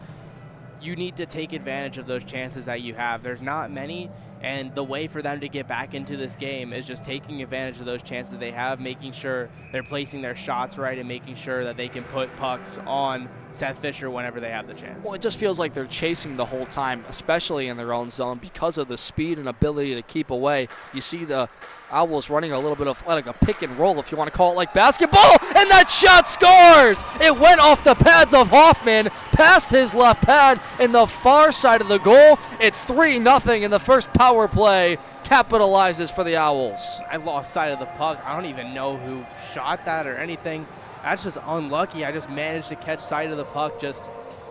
Speaker 2: you need to take advantage of those chances that you have. There's not many, and the way for them to get back into this game is just taking advantage of those chances they have, making sure they're placing their shots right and making sure that they can put pucks on Seth Fisher whenever they have the chance.
Speaker 1: Well, it just feels like they're chasing the whole time, especially in their own zone, because of the speed and ability to keep away. You see the Owls running a little bit of like a pick and roll, if you want to call it like basketball, and that shot scores! It went off the pads of Hoffman, past his left pad in the far side of the goal. It's 3-0 in the first power play. Capitalizes for the Owls.
Speaker 2: I lost sight of the puck. I don't even know who shot that or anything. That's just unlucky. I just managed to catch sight of the puck.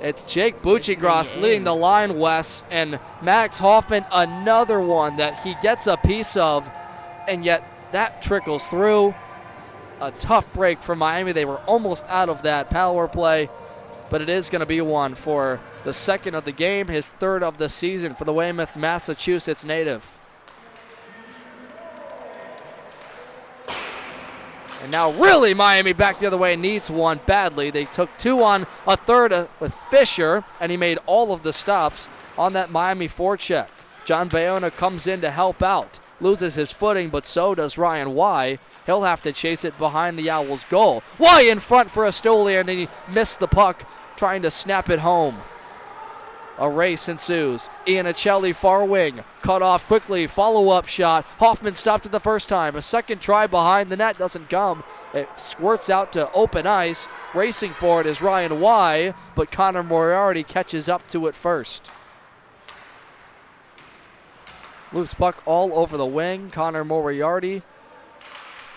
Speaker 1: It's Jake Buccigross leading the line, Wes, and Max Hoffman, another one that he gets a piece of, and yet that trickles through. A tough break for Miami. They were almost out of that power play, but it is going to be one for the second of the game, his third of the season for the Weymouth, Massachusetts native. And now really Miami back the other way needs one badly. They took two on a third with Fisher, and he made all of the stops on that Miami forecheck. John Bayona comes in to help out. Loses his footing, but so does Ryan Y. He'll have to chase it behind the Owls' goal. Y in front for Astolier, and he missed the puck trying to snap it home. A race ensues. Iannicelli far wing. Cut off quickly. Follow-up shot. Hoffman stopped it the first time. A second try behind the net doesn't come. It squirts out to open ice. Racing for it is Ryan Y., but Connor Moriarty catches up to it first. Loose puck all over the wing. Connor Moriarty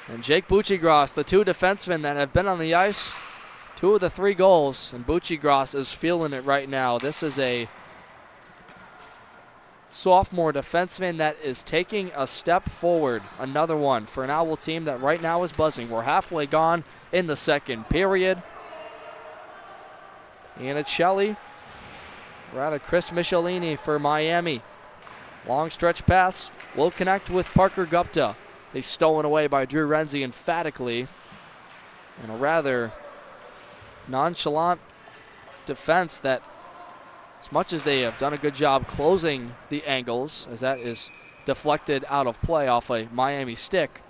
Speaker 1: and Jake Buccigross, the two defensemen that have been on the ice. 2 of the 3 goals, and Buccigross is feeling it right now. This is a sophomore defenseman that is taking a step forward. Another one for an Owl team that right now is buzzing. We're halfway gone in the second period. Iannicelli, rather Chris Michelini for Miami. Long stretch pass will connect with Parker Gupta. He's stolen away by Drew Renzi emphatically. And a rather nonchalant defense that, as much as they have done a good job closing the angles, as that is deflected out of play off a Miami stick,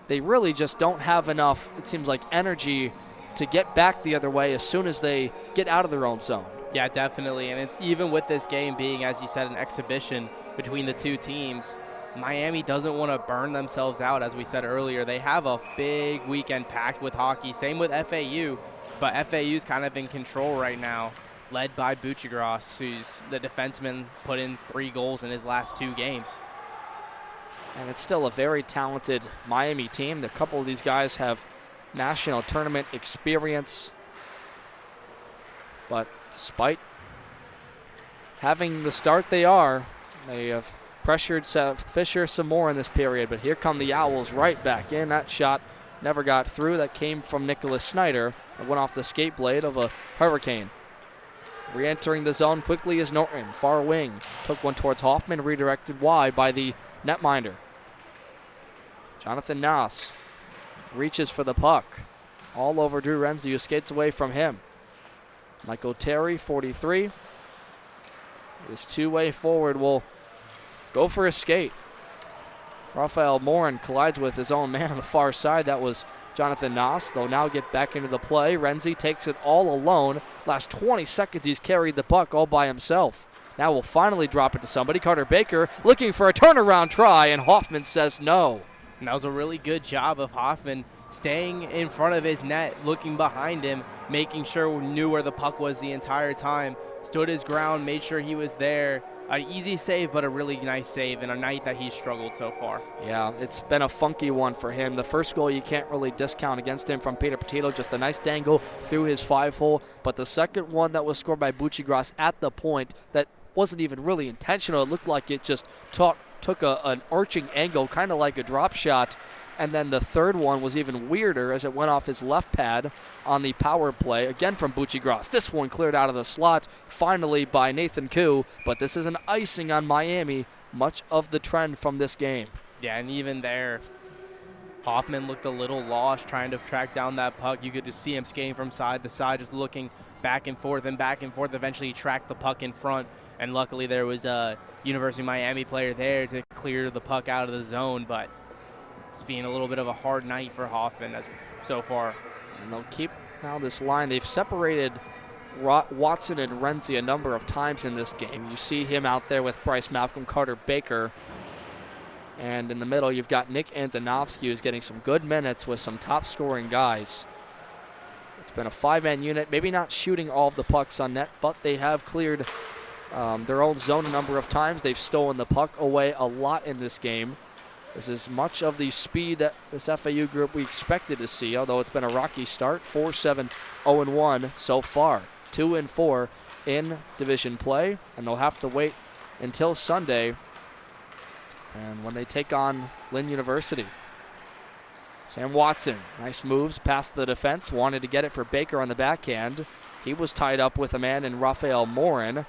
Speaker 1: they really just don't have enough, it seems like, energy to get back the other way as soon as they get out of their own zone.
Speaker 2: Yeah, definitely. And even with this game being, as you said, an exhibition between the two teams, Miami doesn't want to burn themselves out. As we said earlier, they have a big weekend packed with hockey. Same with FAU. But FAU's kind of in control right now, led by Buccigross, who's the defenseman, put in 3 goals in his last 2 games.
Speaker 1: And it's still a very talented Miami team. A couple of these guys have national tournament experience. But despite having the start they have pressured Seth Fisher some more in this period. But here come the Owls right back in. That shot never got through. That came from Nicholas Snyder. It went off the skate blade of a Hurricane. Re-entering the zone quickly is Norton. Far wing. Took one towards Hoffman. Redirected wide by the netminder. Jonathan Nass reaches for the puck. All over Drew Renzi, who skates away from him. Michael Terry, 43. This two-way forward will go for a skate. Raphael Morin collides with his own man on the far side. That was Jonathan Nass. They'll now get back into the play. Renzi takes it all alone. Last 20 seconds, he's carried the puck all by himself. Now we'll finally drop it to somebody. Carter Baker looking for a turnaround try, and Hoffman says no.
Speaker 2: And that was a really good job of Hoffman staying in front of his net, looking behind him, making sure we knew where the puck was the entire time. Stood his ground, made sure he was there. an easy save, but a really nice save in a night that he's struggled so far.
Speaker 1: Yeah, it's been a funky one for him. The first goal you can't really discount against him from Peter Petito, just a nice dangle through his 5-hole. But the second one that was scored by Bucigras at the point, that wasn't even really intentional. It looked like it just took an arching angle, kind of like a drop shot. And then the third one was even weirder as it went off his left pad on the power play, again from Bucigras. This one cleared out of the slot, finally by Nathan Koo, but this is an icing on Miami, much of the trend from this game.
Speaker 2: Yeah, and even there, Hoffman looked a little lost trying to track down that puck. You could just see him skating from side to side, just looking back and forth and back and forth. Eventually he tracked the puck in front, and luckily there was a University of Miami player there to clear the puck out of the zone, but it's been a little bit of a hard night for Hoffman so far.
Speaker 1: And they'll keep now this line. They've separated Watson and Renzi a number of times in this game. You see him out there with Bryce Malcolm, Carter Baker. And in the middle, you've got Nick Antonovsky, who's getting some good minutes with some top-scoring guys. It's been a 5-man unit, maybe not shooting all of the pucks on net, but they have cleared their own zone a number of times. They've stolen the puck away a lot in this game. This is much of the speed that this FAU group we expected to see, although it's been a rocky start. 4-7, 0-1 so far. 2-4 in division play, and they'll have to wait until Sunday and when they take on Lynn University. Sam Watson, nice moves past the defense, wanted to get it for Baker on the backhand. He was tied up with a man in Rafael Morin.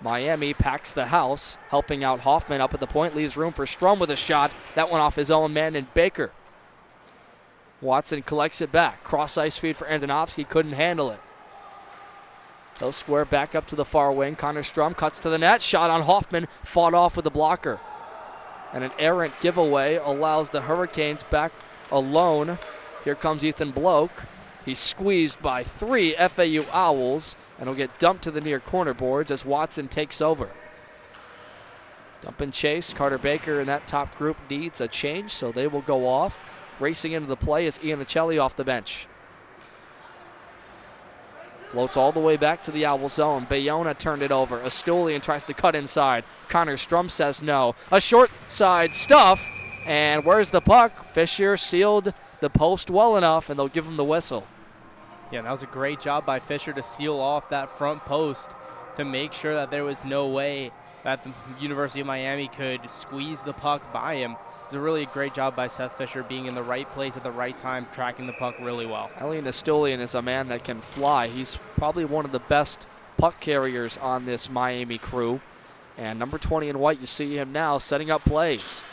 Speaker 1: Miami packs the house, helping out Hoffman up at the point, leaves room for Strum with a shot. That went off his own man in Baker. Watson collects it back. Cross ice feed for Antonovsky, couldn't handle it. He'll square back up to the far wing. Connor Strum cuts to the net, shot on Hoffman, fought off with the blocker. And an errant giveaway allows the Hurricanes back alone. Here comes Ethan Bloke. He's squeezed by 3 FAU Owls, and he'll get dumped to the near corner boards as Watson takes over. Dump and chase. Carter Baker in that top group needs a change, so they will go off. Racing into the play is Ian Michelli off the bench. Floats all the way back to the Owl zone. Bayona turned it over. Astulian tries to cut inside. Connor Strum says no. A short side stuff, and where's the puck? Fisher sealed the post well enough, and they'll give him the whistle.
Speaker 2: Yeah, that was a great job by Fisher to seal off that front post to make sure that there was no way that the University of Miami could squeeze the puck by him. It's a really great job by Seth Fisher being in the right place at the right time, tracking the puck really well. Elian
Speaker 1: Astulian is a man that can fly. He's probably one of the best puck carriers on this Miami crew. And number 20 in white, you see him now setting up plays.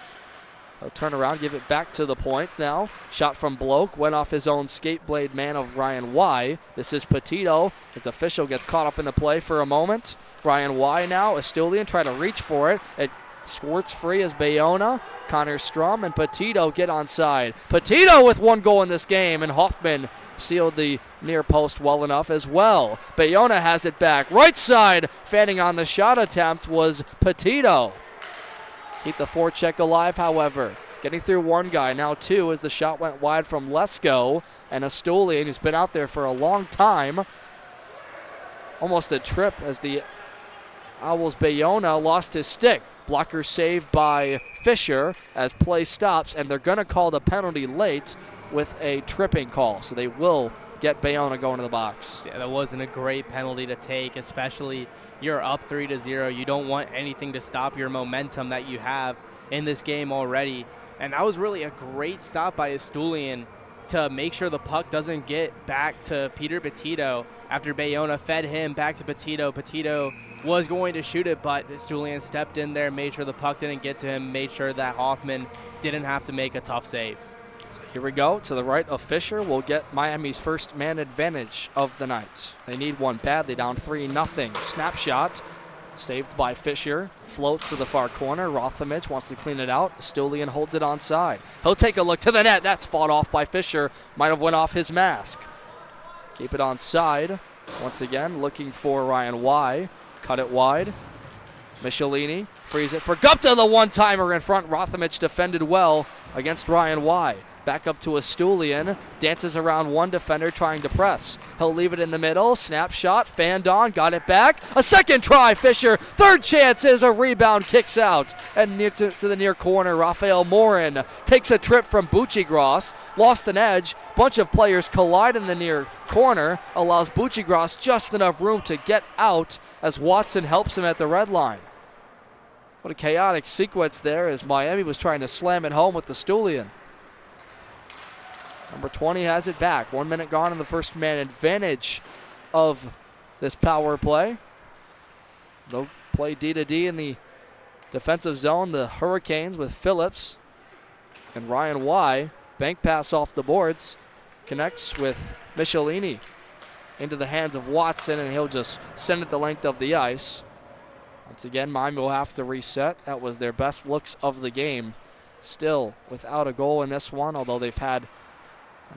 Speaker 1: He'll turn around, give it back to the point now. Shot from Bloke, went off his own skate blade man of Ryan Y. This is Petito. His official gets caught up in the play for a moment. Ryan Y now, Astulian try to reach for it. It squirts free as Bayona, Connor Strum, and Petito get onside. Petito with 1 goal in this game, and Hoffman sealed the near post well enough as well. Bayona has it back. Right side, fanning on the shot attempt was Petito. Keep the forecheck alive, however. Getting through 1 guy, now 2 as the shot went wide from Lesko, and Astulian, who's been out there for a long time. Almost a trip as the Owls' Bayona lost his stick. Blocker saved by Fisher as play stops, and they're going to call the penalty late with a tripping call. So they will get Bayona going to the box.
Speaker 2: Yeah, that wasn't a great penalty to take, especially you're up 3-0. You don't want anything to stop your momentum that you have in this game already. And that was really a great stop by Astulian to make sure the puck doesn't get back to Peter Petito after Bayona fed him back to Petito. Petito was going to shoot it, but Astulian stepped in there, made sure the puck didn't get to him, made sure that Hoffman didn't have to make a tough save.
Speaker 1: Here we go. To the right of Fisher will get Miami's first man advantage of the night. They need one badly, down 3-0. Snapshot saved by Fisher. Floats to the far corner. Rothamich wants to clean it out. Astulian holds it onside. He'll take a look to the net. That's fought off by Fisher. Might have went off his mask. Keep it onside. Once again, looking for Ryan Y. Cut it wide. Michelini frees it for Gupta, the one-timer in front. Rothamich defended well against Ryan Y. Back up to Astulian. Dances around one defender trying to press. He'll leave it in the middle. Snapshot. Fanned on. Got it back. A second try. Fisher. Third chance is a rebound. Kicks out. And near to the near corner, Rafael Morin takes a trip from Buccigross. Lost an edge. Bunch of players collide in the near corner. Allows Buccigross just enough room to get out as Watson helps him at the red line. What a chaotic sequence there as Miami was trying to slam it home with the Astulian. Number 20 has it back. 1 minute gone in the first man advantage of this power play. They'll play D to D in the defensive zone. The Hurricanes with Phillips and Ryan Y. Bank pass off the boards. Connects with Michelini into the hands of Watson, and he'll just send it the length of the ice. Once again, Miami will have to reset. That was their best looks of the game. Still without a goal in this one, although they've had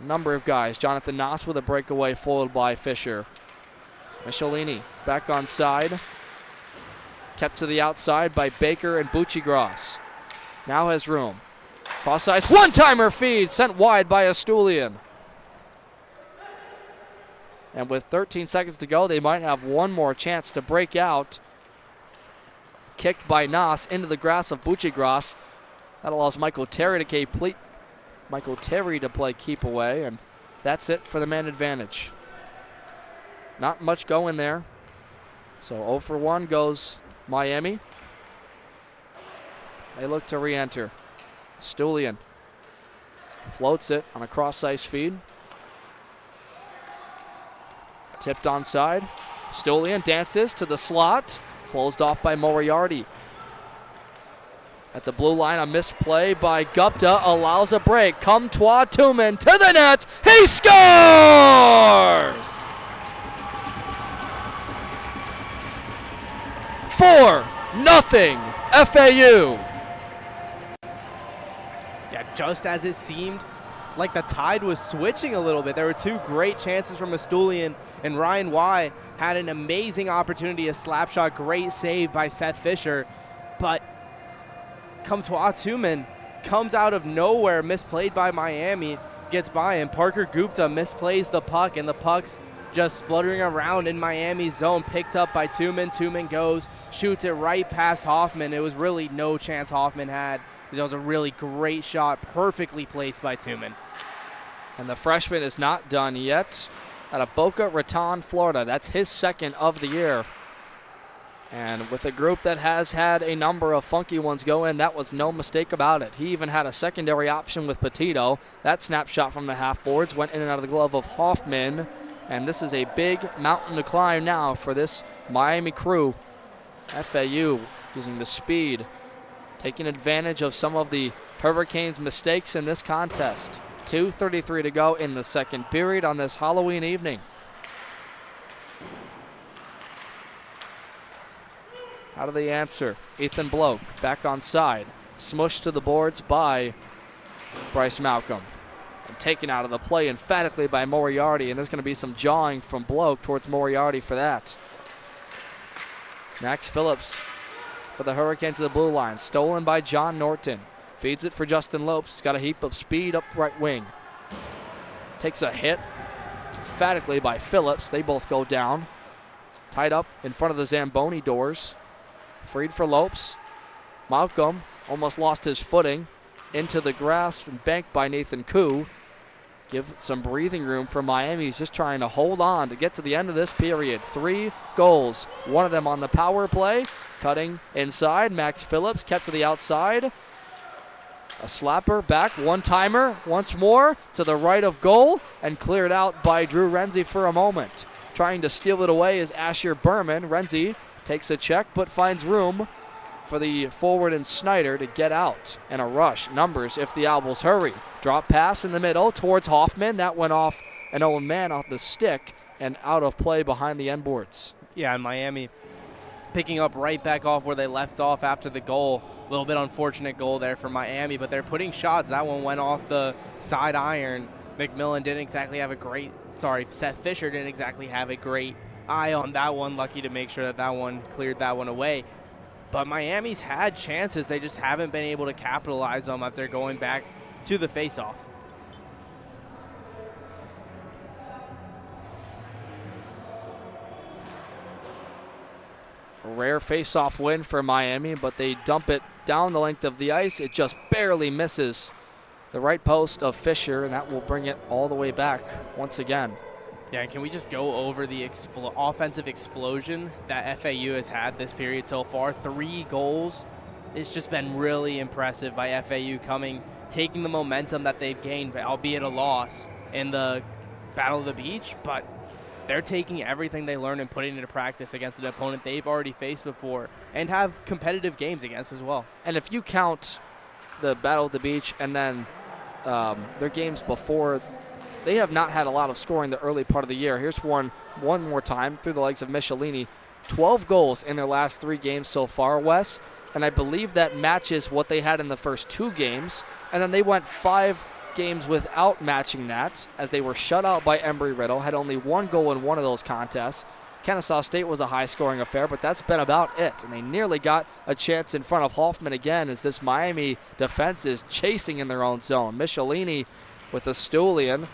Speaker 1: a number of guys. Jonathan Noss with a breakaway foiled by Fisher. Michelini back on side. Kept to the outside by Baker and Buccigross. Now has room. Cross ice, one-timer feed sent wide by Astulian. And with 13 seconds to go, they might have one more chance to break out. Kicked by Noss into the grass of Buccigross. That allows Michael Terry to play keep away, and that's it for the man advantage. Not much going there. So 0 for 1 goes Miami. They look to re-enter. Astulian floats it on a cross-ice feed. Tipped onside. Astulian dances to the slot. Closed off by Moriarty. At the blue line, a misplay by Gupta allows a break. Comtois Tumen to the net. He scores! 4-0 FAU.
Speaker 2: Yeah, just as it seemed like the tide was switching a little bit. There were two great chances from Astulian, and Ryan Y had an amazing opportunity, a slap shot, great save by Seth Fisher, but Comtois Tumen comes out of nowhere, misplayed by Miami, gets by him. Parker Gupta misplays the puck, and the puck's just spluttering around in Miami's zone, picked up by Tumen. Tumen goes, shoots it right past Hoffman. It was really no chance Hoffman had. It was a really great shot, perfectly placed by Tumen.
Speaker 1: And the freshman is not done yet. Out of Boca Raton, Florida. That's his second of the year. And with a group that has had a number of funky ones go in, that was no mistake about it. He even had a secondary option with Petito. That snapshot from the half boards went in and out of the glove of Hoffman. And this is a big mountain to climb now for this Miami crew. FAU using the speed, taking advantage of some of the Hurricanes' mistakes in this contest. 2:33 to go in the second period on this Halloween evening. How do they answer? Ethan Bloke back on side. Smushed to the boards by Bryce Malcolm. And taken out of the play emphatically by Moriarty, and there's going to be some jawing from Bloke towards Moriarty for that. Max Phillips for the Hurricanes to the blue line. Stolen by John Norton. Feeds it for Justin Lopes. He's got a heap of speed up right wing. Takes a hit emphatically by Phillips. They both go down. Tied up in front of the Zamboni doors. Freed for Lopes. Malcolm almost lost his footing into the grass and banked by Nathan Koo. Give some breathing room for Miami. He's just trying to hold on to get to the end of this period. 3 goals, one of them on the power play. Cutting inside, Max Phillips kept to the outside. A slapper back, one-timer once more to the right of goal and cleared out by Drew Renzi for a moment. Trying to steal it away is Asher Berman. Renzi takes a check but finds room for the forward and Snyder to get out. And a rush. Numbers if the Owls hurry. Drop pass in the middle towards Hoffman. That went off an old man off the stick and out of play behind the end boards.
Speaker 2: Yeah, and Miami picking up right back off where they left off after the goal. A little bit unfortunate goal there for Miami, but they're putting shots. That one went off the side iron. McMillan didn't exactly have a great, Seth Fisher didn't exactly have a great eye on that one. Lucky to make sure that that one cleared that one away. But Miami's had chances. They just haven't been able to capitalize on them after going back to the faceoff.
Speaker 1: A rare face-off win for Miami, but they dump it down the length of the ice. It just barely misses the right post of Fisher, and that will bring it all the way back once again.
Speaker 2: Yeah, and can we just go over the offensive explosion that FAU has had this period so far? 3 goals. It's just been really impressive by FAU taking the momentum that they've gained, albeit a loss in the Battle of the Beach, but they're taking everything they learned and putting it into practice against an opponent they've already faced before and have competitive games against as well.
Speaker 1: And if you count the Battle of the Beach and then their games before, they have not had a lot of scoring the early part of the year. Here's one more time through the legs of Michelini. 12 goals in their last 3 games so far, Wes, and I believe that matches what they had in the first 2 games, and then they went 5 games without matching that, as they were shut out by Embry-Riddle, had only 1 goal in one of those contests. Kennesaw State was a high-scoring affair, but that's been about it, and they nearly got a chance in front of Hoffman again as this Miami defense is chasing in their own zone. Michelini with a Stulian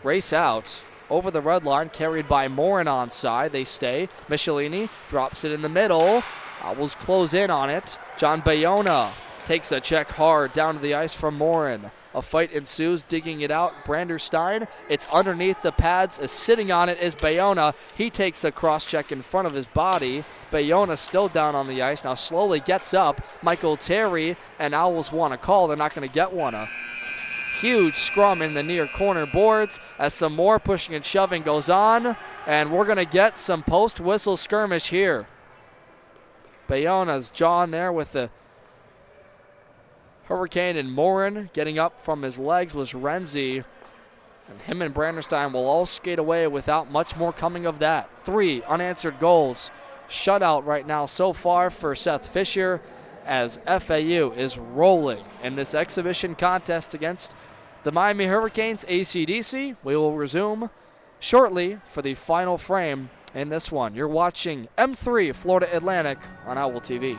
Speaker 1: race out over the red line, carried by Morin onside. They stay. Michelini drops it in the middle. Owls close in on it. John Bayona takes a check hard down to the ice from Morin. A fight ensues, digging it out. Branderstein, it's underneath the pads. Sitting on it is Bayona. He takes a cross-check in front of his body. Bayona still down on the ice, now slowly gets up. Michael Terry and Owls want a call. They're not going to get one. A huge scrum in the near corner boards as some more pushing and shoving goes on. And we're going to get some post-whistle skirmish here. Bayona's John there with the Hurricane, and Morin getting up from his legs was Renzi. And him and Branderstein will all skate away without much more coming of that. 3 unanswered goals. Shutout right now so far for Seth Fisher as FAU is rolling in this exhibition contest against the Miami Hurricanes AC/DC. We will resume shortly for the final frame in this one. You're watching M3 Florida Atlantic on Owl TV.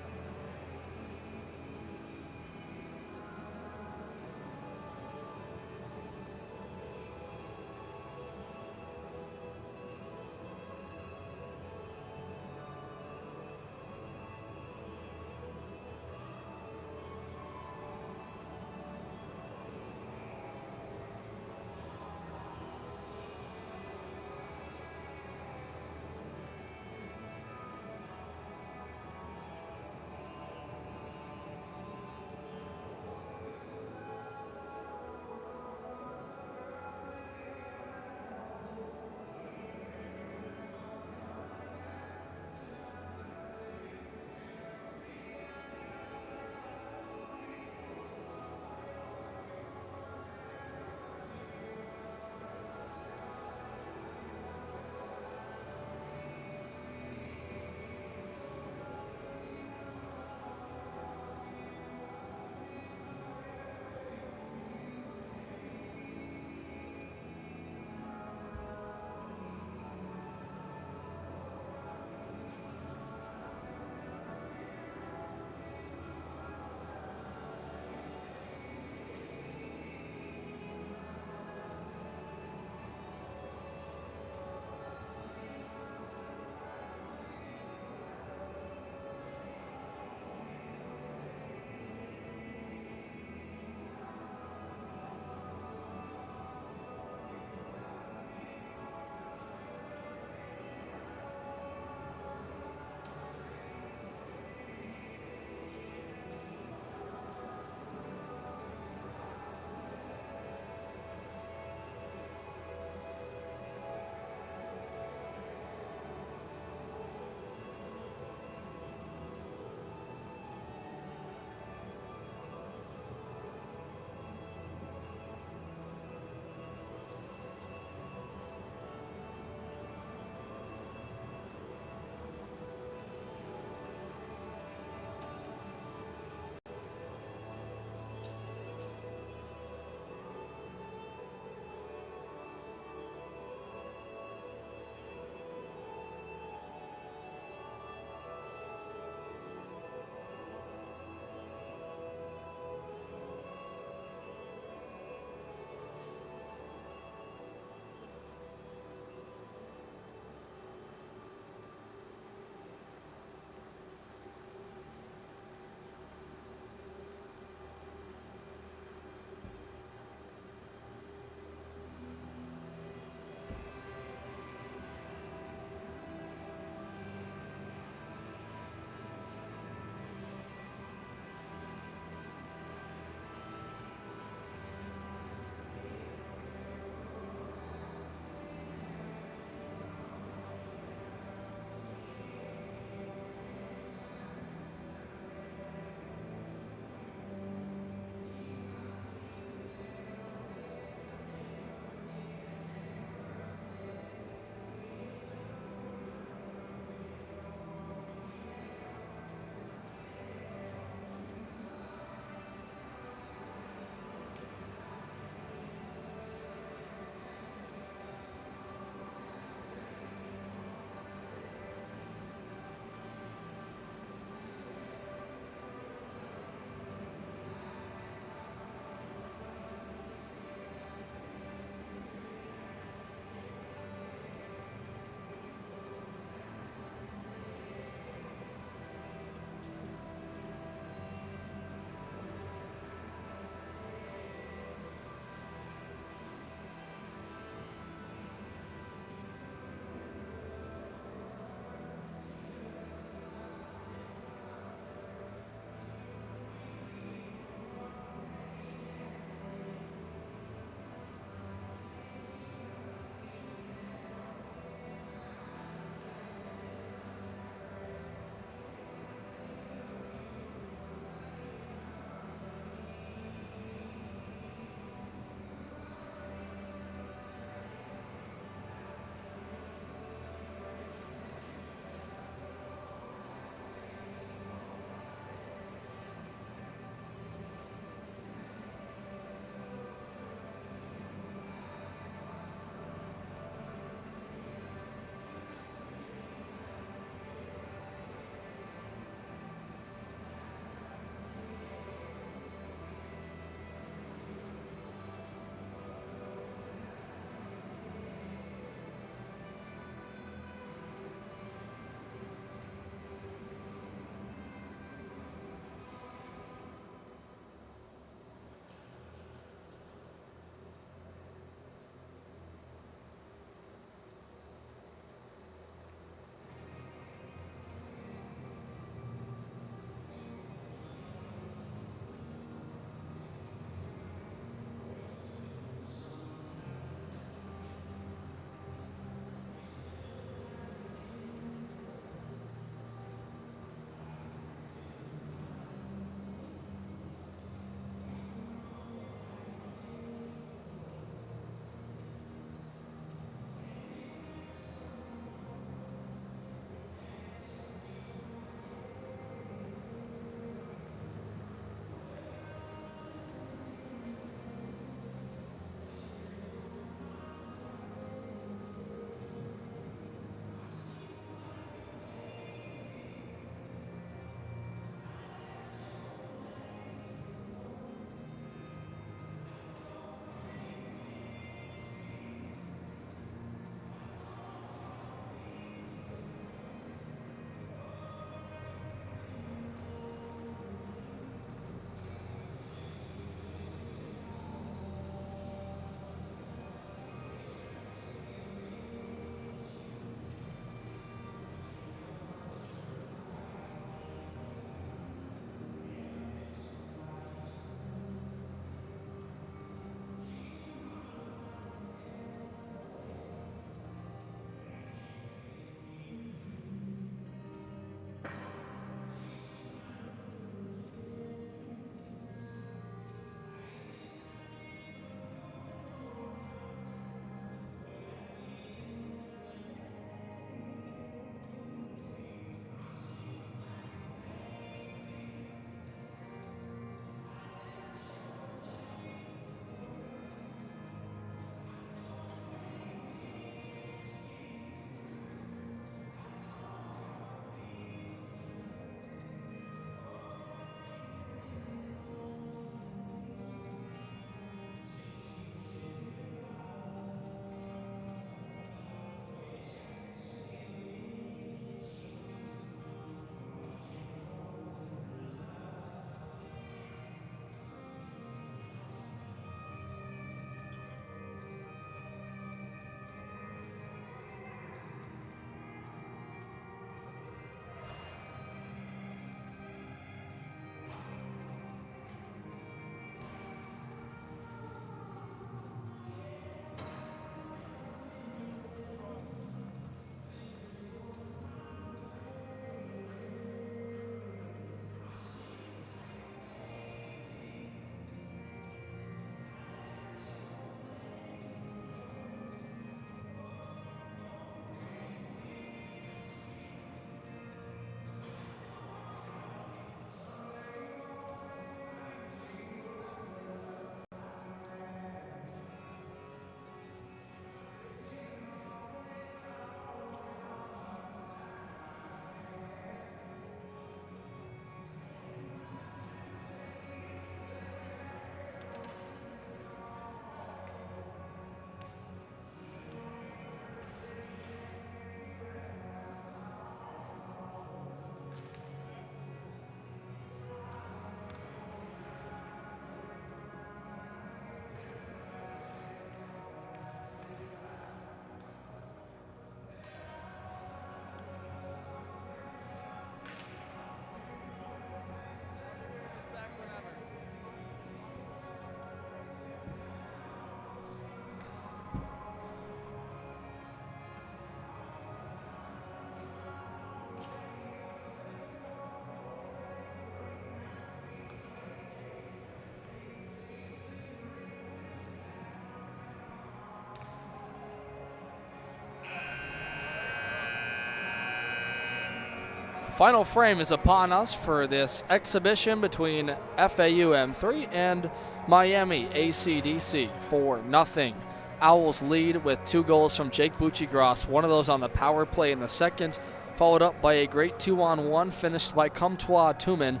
Speaker 1: Final frame is upon us for this exhibition between FAU M3 and Miami ACDC. 4-0. Owls lead with 2 goals from Jake Bucci-Gross, one of those on the power play in the second, followed up by a great 2-on-1 finished by Comtois Tumen.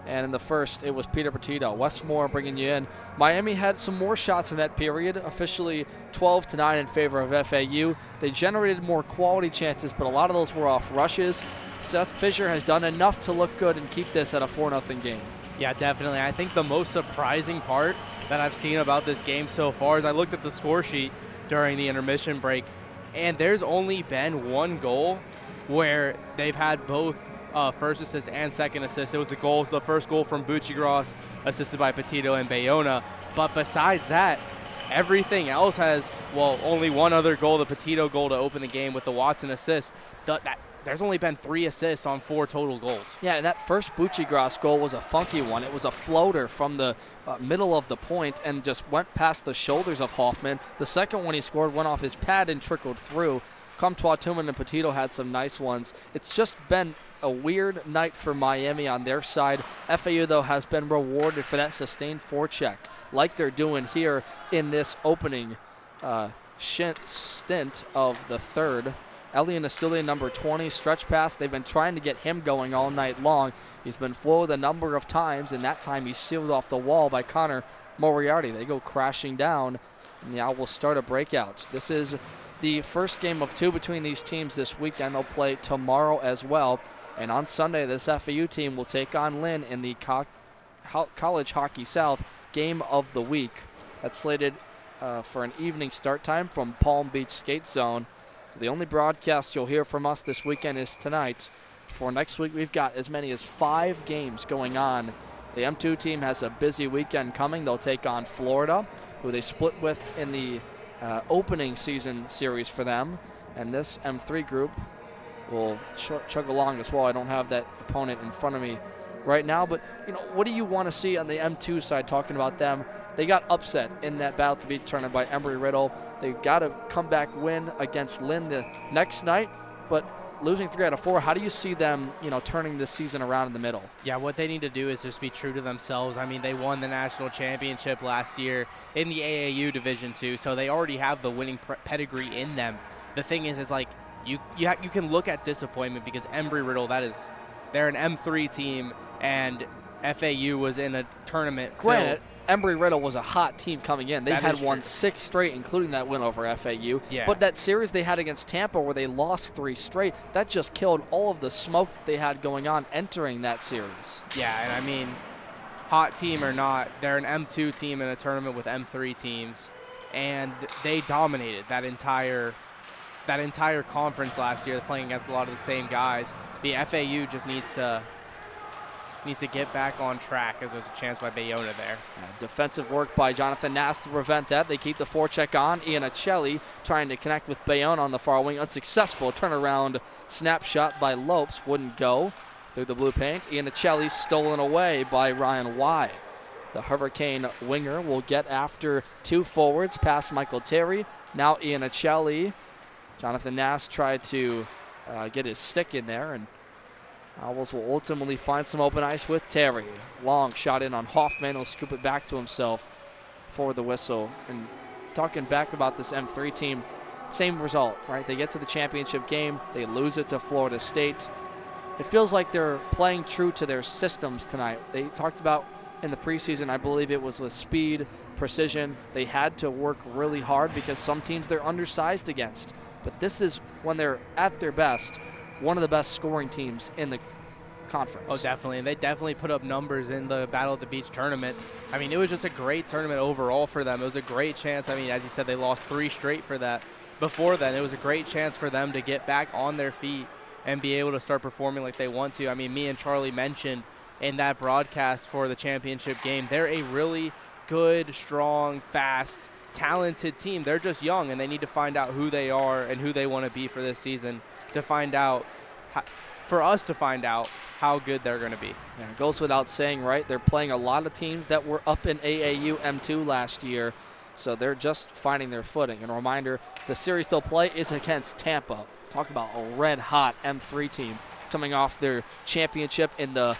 Speaker 1: And in the first, it was Peter Petito. Wesley Moore bringing you in. Miami had some more shots in that period, officially 12-9 in favor of FAU. They generated more quality chances, but a lot of those were off rushes. Seth Fisher has done enough to look good and keep this at a 4-0 game.
Speaker 2: Yeah, definitely. I think the most surprising part that I've seen about this game so far is I looked at the score sheet during the intermission break, and there's only been 1 goal where they've had both first assist and second assist. It was the first goal from Bucci-Gross, assisted by Petito and Bayona. But besides that, everything else has, well, only 1 other goal, the Petito goal to open the game with the Watson assist. There's only been 3 assists on 4 total goals.
Speaker 1: Yeah, and that first Bucci-Gross goal was a funky one. It was a floater from the middle of the point and just went past the shoulders of Hoffman. The second one he scored went off his pad and trickled through. Comtois Tumen and Petito had some nice ones. It's just been a weird night for Miami on their side. FAU, though, has been rewarded for that sustained forecheck, like they're doing here in this opening stint of the third. Elian Astilian, number 20, stretch pass. They've been trying to get him going all night long. He's been flowed a number of times, and that time he's sealed off the wall by Connor Moriarty. They go crashing down, and the Owls start a breakout. This is the first game of 2 between these teams this weekend. They'll play tomorrow as well. And on Sunday, this FAU team will take on Lynn in the College Hockey South Game of the Week. That's slated for an evening start time from Palm Beach Skate Zone. So the only broadcast you'll hear from us this weekend is tonight. For next week, we've got as many as 5 games going on. The M2 team has a busy weekend coming. They'll take on Florida, who they split with in the opening season series for them. And this M3 group will chug along as well. I don't have that opponent in front of me right now, but what do you want to see on the M2 side? Talking about them, they got upset in that Battle at the Beach tournament by Embry-Riddle. They got a comeback win against Lynn the next night, but losing 3 out of 4. How do you see them, turning this season around in the middle?
Speaker 2: Yeah, what they need to do is just be true to themselves. I mean, they won the national championship last year in the AAU Division II, so they already have the winning pedigree in them. The thing is like, you can look at disappointment because Embry-Riddle, they're an M3 team, and FAU was in a tournament.
Speaker 1: Granted, Embry-Riddle was a hot team coming in. They had won 6 straight, including that win over FAU.
Speaker 2: Yeah.
Speaker 1: But that series they had against Tampa where they lost 3 straight, that just killed all of the smoke that they had going on entering that series.
Speaker 2: Yeah, and I mean, hot team or not, they're an M2 team in a tournament with M3 teams, and they dominated that entire conference last year, playing against a lot of the same guys. The FAU just needs to get back on track, as there's a chance by Bayona there.
Speaker 1: Defensive work by Jonathan Nass to prevent that. They keep the forecheck on. Ian Acelli trying to connect with Bayona on the far wing. Unsuccessful. Turnaround snapshot by Lopes. Wouldn't go through the blue paint. Ian Acelli stolen away by Ryan Y. The Hurricane winger will get after 2 forwards past Michael Terry. Now Ian Acelli. Jonathan Nass tried to get his stick in there, and Owls will ultimately find some open ice with Terry. Long shot in on Hoffman. He'll scoop it back to himself for the whistle. And talking back about this M3 team, same result, right? They get to the championship game. They lose it to Florida State. It feels like they're playing true to their systems tonight. They talked about in the preseason, I believe it was with speed, precision. They had to work really hard because some teams they're undersized against. But this is when they're at their best, one of the best scoring teams in the conference.
Speaker 2: Oh, definitely. And they definitely put up numbers in the Battle at the Beach tournament. I mean, it was just a great tournament overall for them. It was a great chance. I mean, as you said, they lost 3 straight for that. Before then, it was a great chance for them to get back on their feet and be able to start performing like they want to. I mean, me and Charlie mentioned in that broadcast for the championship game, they're a really good, strong, fast, talented team. They're just young, and they need to find out who they are and who they want to be for this season to find out, for us to find out how good they're going to be.
Speaker 1: Yeah, it goes without saying, right? They're playing a lot of teams that were up in AAU M2 last year, so they're just finding their footing. And a reminder, the series they'll play is against Tampa. Talk about a red-hot M3 team. coming off their championship in the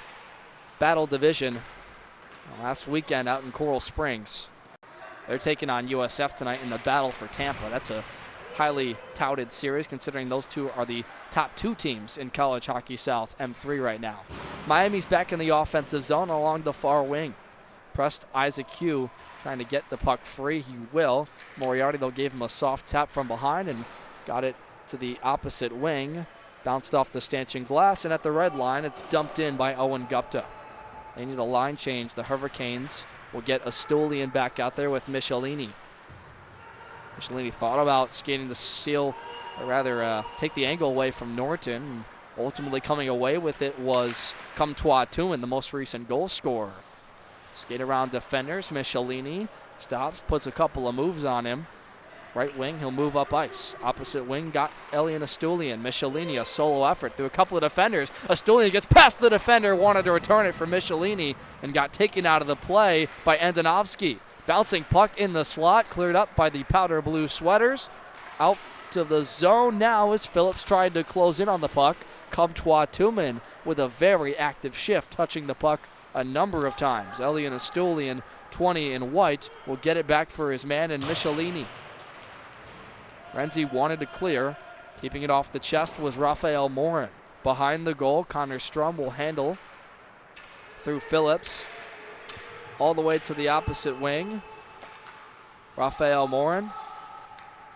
Speaker 1: Battle Division last weekend out in Coral Springs. They're taking on USF tonight in the battle for Tampa. That's a highly touted series considering those two are the top 2 teams in College Hockey South M3 right now. Miami's back in the offensive zone along the far wing. Pressed Isaac Hugh trying to get the puck free. He will. Moriarty, they'll give him a soft tap from behind and got it to the opposite wing. Bounced off the stanchion glass, and at the red line, it's dumped in by Owen Gupta. They need a line change. The Hurricanes will get Astulian back out there with Michelini. Michelini thought about skating the seal, or rather take the angle away from Norton. Ultimately coming away with it was Comtois Tuin, the most recent goal scorer. Skate around defenders. Michelini stops, puts a couple of moves on him. Right wing, he'll move up ice. Opposite wing, got Elian Astulian. Michelini, a solo effort through a couple of defenders. Astulian gets past the defender, wanted to return it for Michelini, and got taken out of the play by Andonovski. Bouncing puck in the slot, cleared up by the powder blue sweaters. Out to the zone now as Phillips tried to close in on the puck. Comtois Tumin with a very active shift, touching the puck a number of times. Elian Astulian, 20 in white, will get it back for his man in Michelini. Renzi wanted to clear. Keeping it off the chest was Raphael Morin. Behind the goal, Connor Strum will handle through Phillips. All the way to the opposite wing. Raphael Morin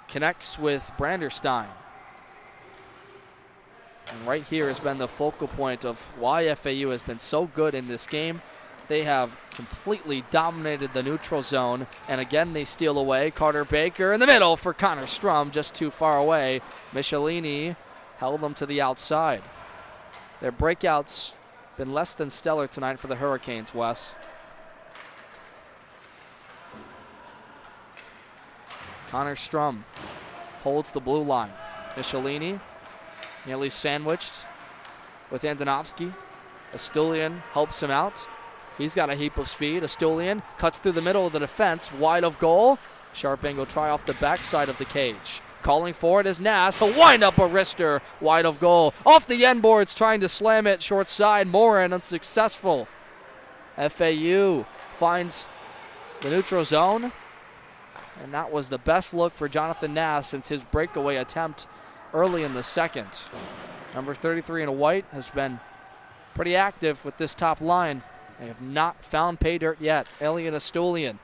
Speaker 1: connects with Branderstein. And right here has been the focal point of why FAU has been so good in this game. They have completely dominated the neutral zone, and again they steal away. Carter Baker in the middle for Connor Strum, just too far away. Michelini held them to the outside. Their breakouts been less than stellar tonight for the Hurricanes, Wes. Connor Strum holds the blue line. Michelini nearly sandwiched with Andonovski. Astulian helps him out. He's got a heap of speed. Astulian cuts through the middle of the defense, wide of goal. Sharp angle try off the backside of the cage. Calling for it is Nass. He'll wind up a wrister, wide of goal. Off the end boards, trying to slam it short side. Morin unsuccessful. FAU finds the neutral zone. And that was the best look for Jonathan Nass since his breakaway attempt early in the second. Number 33 in white has been pretty active with this top line. They have not found pay dirt yet. Elian Astulian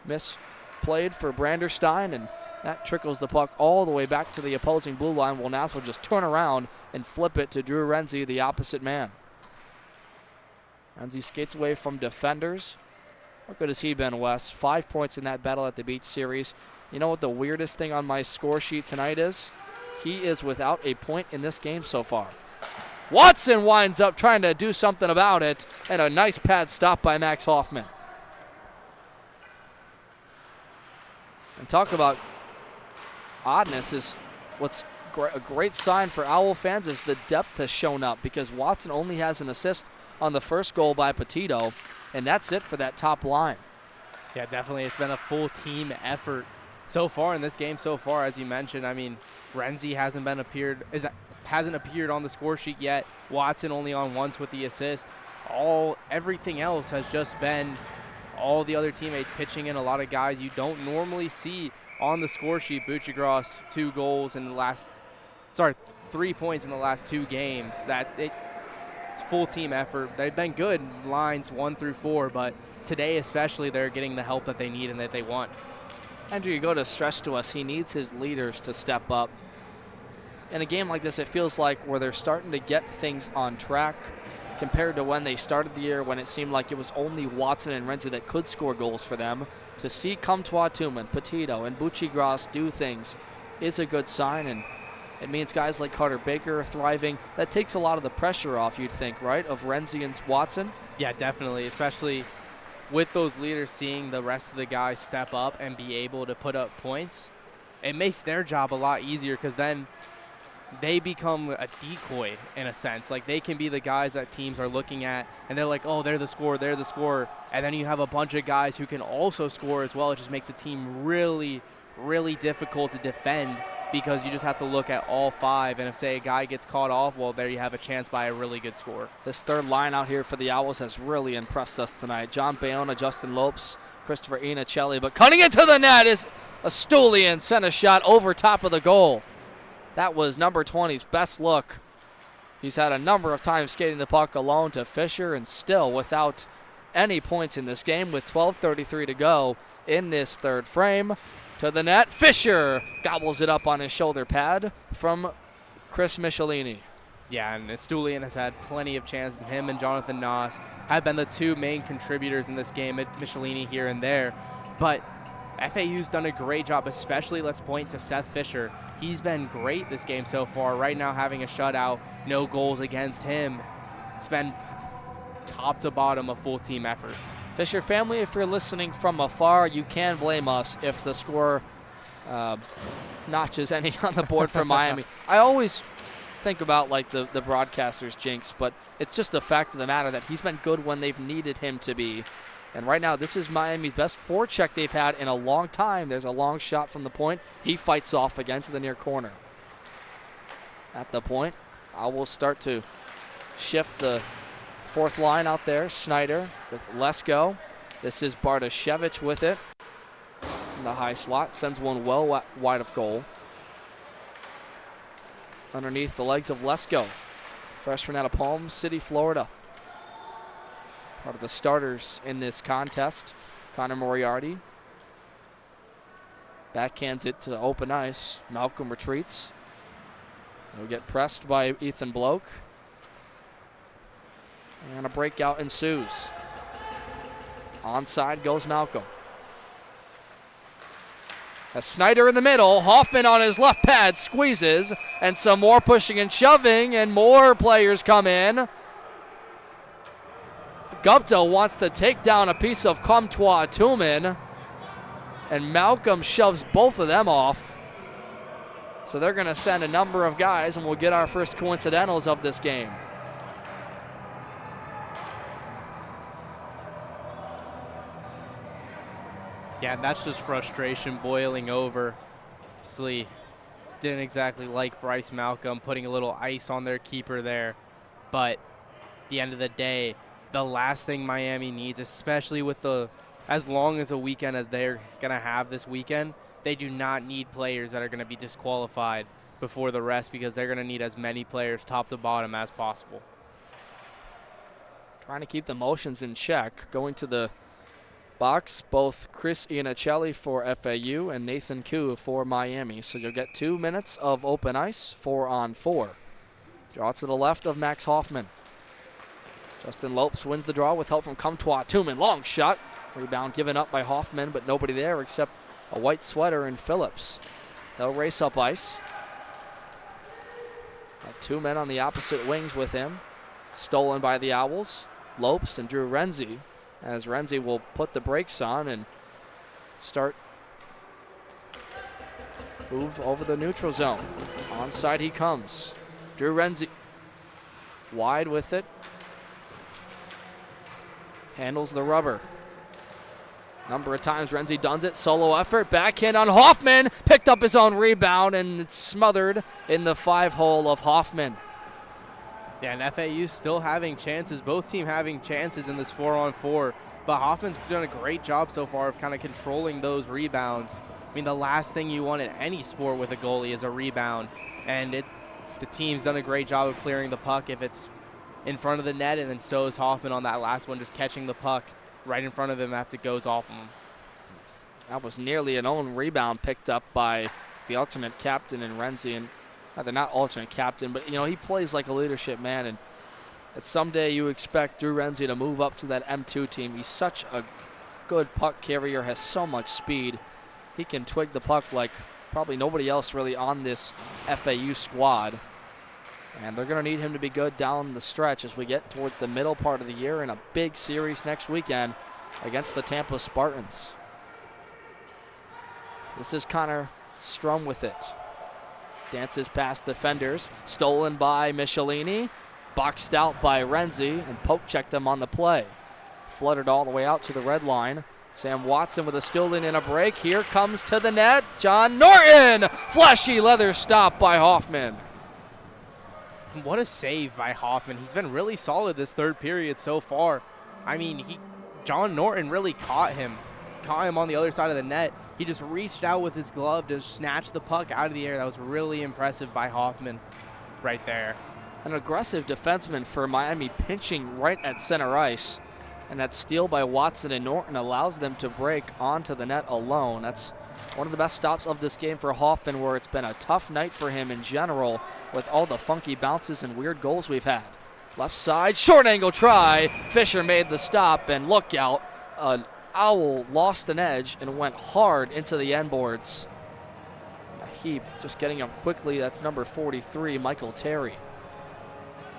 Speaker 1: misplayed for Branderstein, and that trickles the puck all the way back to the opposing blue line. Will Nass will just turn around and flip it to Drew Renzi, the opposite man. Renzi skates away from defenders. How good has he been, Wes? 5 points in that Battle at the Beach series. You know what the weirdest thing on my score sheet tonight is? He is without a point in this game so far. Watson winds up trying to do something about it, and a nice pad stop by Max Hoffman. And talk about oddness is what's a great sign for Owl fans is the depth has shown up because Watson only has an assist on the first goal by Petito, and that's it for that top line.
Speaker 2: Yeah, definitely. It's been a full team effort so far in this game so far, as you mentioned. I mean, Renzi hasn't appeared on the score sheet yet. Watson only on once with the assist. Everything else has just been all the other teammates pitching in, a lot of guys you don't normally see on the score sheet. Buccigross, 3 points in the last 2 games. It's full team effort. They've been good lines 1 through 4, but today especially they're getting the help that they need and that they want.
Speaker 1: Andrew, you go to stress to us, he needs his leaders to step up. In a game like this, it feels like where they're starting to get things on track compared to when they started the year, when it seemed like it was only Watson and Renzi that could score goals for them. To see Comtois Tumin, Petito, and Buccigross do things is a good sign, and it means guys like Carter Baker are thriving. That takes a lot of the pressure off, you'd think, right, of Renzi and Watson?
Speaker 2: Yeah, definitely, especially with those leaders seeing the rest of the guys step up and be able to put up points. It makes their job a lot easier because then they become a decoy in a sense. Like, they can be the guys that teams are looking at, and they're like, oh, they're the scorer. And then you have a bunch of guys who can also score as well. It just makes a team really, really difficult to defend because you just have to look at all 5. And if, say, a guy gets caught off, well, there you have a chance by a really good score.
Speaker 1: This third line out here for the Owls has really impressed us tonight. John Bayona, Justin Lopes, Christopher Inicelli, but cutting into the net is Astulian, sent a shot over top of the goal. That was number 20's best look. He's had a number of times skating the puck alone to Fisher, and still without any points in this game with 12:33 to go in this third frame. To the net, Fisher gobbles it up on his shoulder pad from Chris Michelini.
Speaker 2: Yeah, and Astulian has had plenty of chances. Him and Jonathan Noss have been the 2 main contributors in this game, at Michelini here and there. But FAU's done a great job, especially let's point to Seth Fisher. He's been great this game so far. Right now having a shutout, no goals against him. It's been top to bottom a full team effort.
Speaker 1: Fisher family, if you're listening from afar, you can blame us if the score notches any on the board for Miami. I always think about like the broadcaster's jinx, but it's just a fact of the matter that he's been good when they've needed him to be. And right now, this is Miami's best forecheck they've had in a long time. There's a long shot from the point. He fights off against the near corner. At the point, I will start to shift the fourth line out there. Snyder with Lesko. This is Bartoshevich with it. In the high slot, sends one well wide of goal. Underneath the legs of Lesko. Freshman out of Palm City, Florida. Part of the starters in this contest. Connor Moriarty. Backhands it to open ice. Malcolm retreats. He'll get pressed by Ethan Bloke. And a breakout ensues. Onside goes Malcolm. A Snyder in the middle. Hoffman on his left pad squeezes. And some more pushing and shoving. And more players come in. Gupta wants to take down a piece of Comtois Tumen. And Malcolm shoves both of them off. So they're going to send a number of guys, and we'll get our first coincidentals of this game.
Speaker 2: Yeah, that's just frustration boiling over. Obviously, didn't exactly like Bryce Malcolm putting a little ice on their keeper there. But at the end of the day, the last thing Miami needs, especially with as long as a weekend as they're going to have this weekend, they do not need players that are going to be disqualified before the rest, because they're going to need as many players top to bottom as possible.
Speaker 1: Trying to keep the motions in check. Going to the box, both Chris Iannicelli for FAU and Nathan Koo for Miami. So you'll get 2 minutes of open ice, 4-on-4. Draw to the left of Max Hoffman. Justin Lopes wins the draw with help from Comtois Tumen. Long shot. Rebound given up by Hoffman, but nobody there except a white sweater in Phillips. They'll race up ice. Got 2 men on the opposite wings with him. Stolen by the Owls. Lopes and Drew Renzi, as Renzi will put the brakes on and start move over the neutral zone. Onside he comes. Drew Renzi wide with it. Handles the rubber. Number of times Renzi does it. Solo effort. Backhand on Hoffman. Picked up his own rebound and it's smothered in the 5-hole of Hoffman.
Speaker 2: Yeah, and FAU still having chances. Both teams having chances in this 4-on-4. But Hoffman's done a great job so far of kind of controlling those rebounds. I mean, the last thing you want in any sport with a goalie is a rebound. And the team's done a great job of clearing the puck if it's in front of the net, and then so is Hoffman on that last one, just catching the puck right in front of him after it goes off him.
Speaker 1: That was nearly an own rebound picked up by the alternate captain in Renzi. And they're not alternate captain, but, you know, he plays like a leadership man. And that someday you expect Drew Renzi to move up to that M2 team. He's such a good puck carrier, has so much speed. He can twig the puck like probably nobody else really on this FAU squad. And they're going to need him to be good down the stretch as we get towards the middle part of the year in a big series next weekend against the Tampa Spartans. This is Connor Strum with it. Dances past defenders. Stolen by Michelini. Boxed out by Renzi, and poke checked him on the play. Fluttered all the way out to the red line. Sam Watson with a steal-in and a break. Here comes to the net, John Norton. Flashy leather stop by Hoffman.
Speaker 2: What a save by Hoffman. He's been really solid this third period so far. I mean, John Norton really caught him on the other side of the net. He just reached out with his glove to snatch the puck out of the air. That was really impressive by Hoffman right there.
Speaker 1: An aggressive defenseman for Miami, pinching right at center ice. And that steal by Watson and Norton allows them to break onto the net alone. That's one of the best stops of this game for Hoffman, where it's been a tough night for him in general with all the funky bounces and weird goals we've had. Left side, short angle try. Fisher made the stop, and look out. An Owl lost an edge and went hard into the end boards. A heap, just getting up quickly. That's number 43, Michael Terry.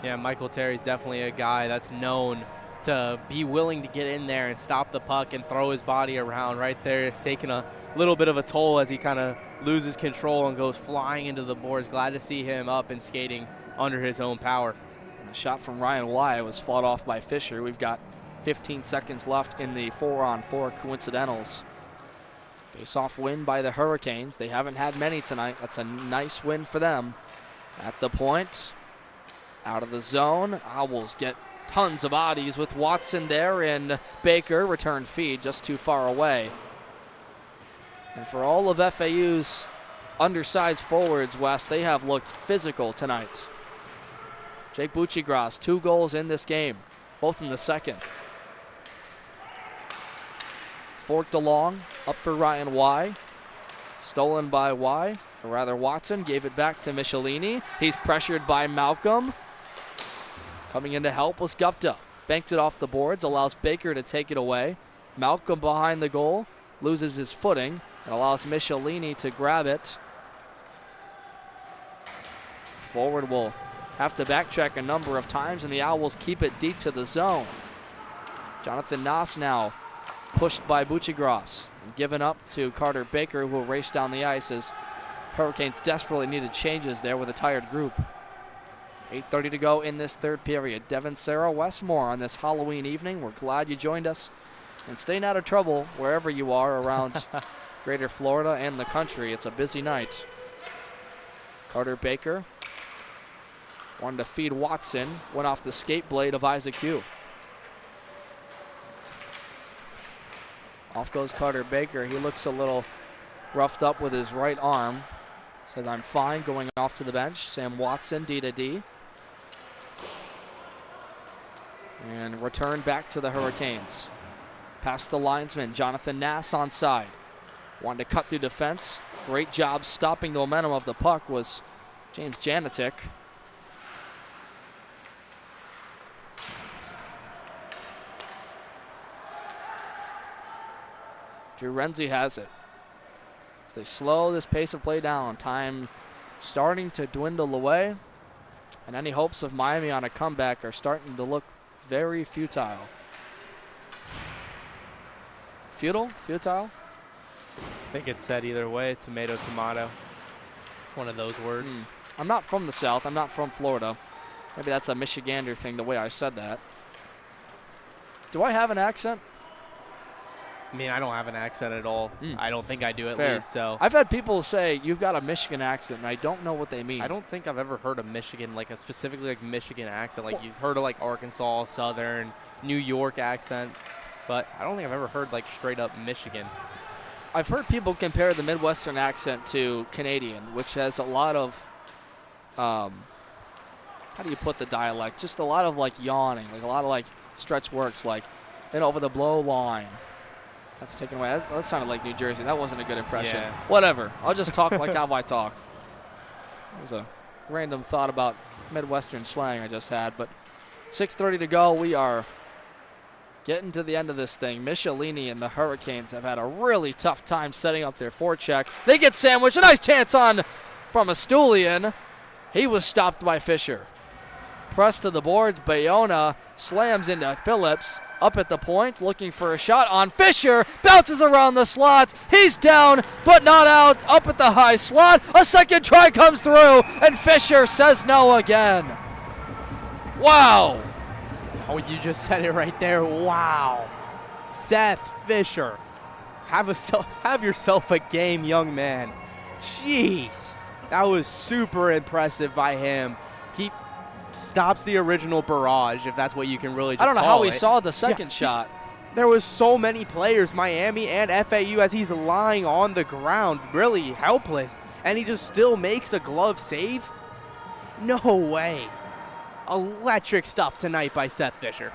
Speaker 2: Yeah, Michael Terry's definitely a guy that's known to be willing to get in there and stop the puck and throw his body around right there. It's taking a little bit of a toll as he kind of loses control and goes flying into the boards. Glad to see him up and skating under his own power.
Speaker 1: A shot from Ryan Wye was fought off by Fisher. We've got 15 seconds left in the 4-on-4 coincidentals. Face-off win by the Hurricanes. They haven't had many tonight. That's a nice win for them. At the point, out of the zone, Owls get tons of bodies with Watson there, and Baker return feed just too far away. And for all of FAU's undersized forwards, Wes, they have looked physical tonight. Jake Buccigross, 2 goals in this game, both in the second. Forked along, up for Ryan Wye. Stolen by Wye, or rather Watson, gave it back to Michelini. He's pressured by Malcolm. Coming in to help was Gupta. Banked it off the boards, allows Baker to take it away. Malcolm behind the goal, loses his footing, and allows Michelini to grab it. Forward will have to backtrack a number of times, and the Owls keep it deep to the zone. Jonathan Noss now pushed by Buccigross and given up to Carter Baker, who will race down the ice as Hurricanes desperately needed changes there with a tired group. 8:30 to go in this third period. Devin Serra, Wes Moore on this Halloween evening. We're glad you joined us, and staying out of trouble wherever you are around Greater Florida and the country. It's a busy night. Carter Baker wanted to feed Watson, went off the skate blade of Isaac Hugh. Off goes Carter Baker. He looks a little roughed up with his right arm. Says, I'm fine, going off to the bench. Sam Watson, D to D. And return back to the Hurricanes. Past the linesman, Jonathan Nass on side. Wanted to cut through defense. Great job stopping the momentum of the puck was James Janitik. Drew Renzi has it. As they slow this pace of play down, time starting to dwindle away, and any hopes of Miami on a comeback are starting to look very futile. Futile? Futile?
Speaker 2: I think it's said either way, tomato, tomato. One of those words.
Speaker 1: I'm not from the South. I'm not from Florida. Maybe that's a Michigander thing, the way I said that. Do I have an accent?
Speaker 2: I mean, I don't have an accent at all. I don't think I do, at
Speaker 1: Fair.
Speaker 2: least. So
Speaker 1: I've had people say you've got a Michigan accent, and I don't know what they mean.
Speaker 2: I don't think I've ever heard a Michigan, like a specifically like Michigan accent. Like you've heard of like Arkansas, Southern, New York accent, but I don't think I've ever heard like straight up Michigan.
Speaker 1: I've heard people compare the Midwestern accent to Canadian, which has a lot of, how do you put the dialect? Just a lot of like yawning, like a lot of like stretch works, like in over the blow line. That's taken away. That sounded like New Jersey. That wasn't a good impression.
Speaker 2: Yeah.
Speaker 1: Whatever. I'll just talk like how I talk. It was a random thought about Midwestern slang I just had. But 6:30 to go. We are getting to the end of this thing. Michelini and the Hurricanes have had a really tough time setting up their forecheck. They get sandwiched. A nice chance on from Astulian. He was stopped by Fisher. Press to the boards. Bayona slams into Phillips. Up at the point, looking for a shot on Fisher. Bounces around the slots. He's down, but not out. Up at the high slot. A second try comes through, and Fisher says no again. Wow.
Speaker 2: Oh, you just said it right there. Wow. Seth Fisher have yourself a game, young man. Jeez, that was super impressive by him. He stops the original barrage, if that's what you can really just call it.
Speaker 1: I don't know how he saw the second shot.
Speaker 2: There was so many players, Miami and FAU, as he's lying on the ground, really helpless, and he just still makes a glove save? No way. Electric stuff tonight by Seth Fisher.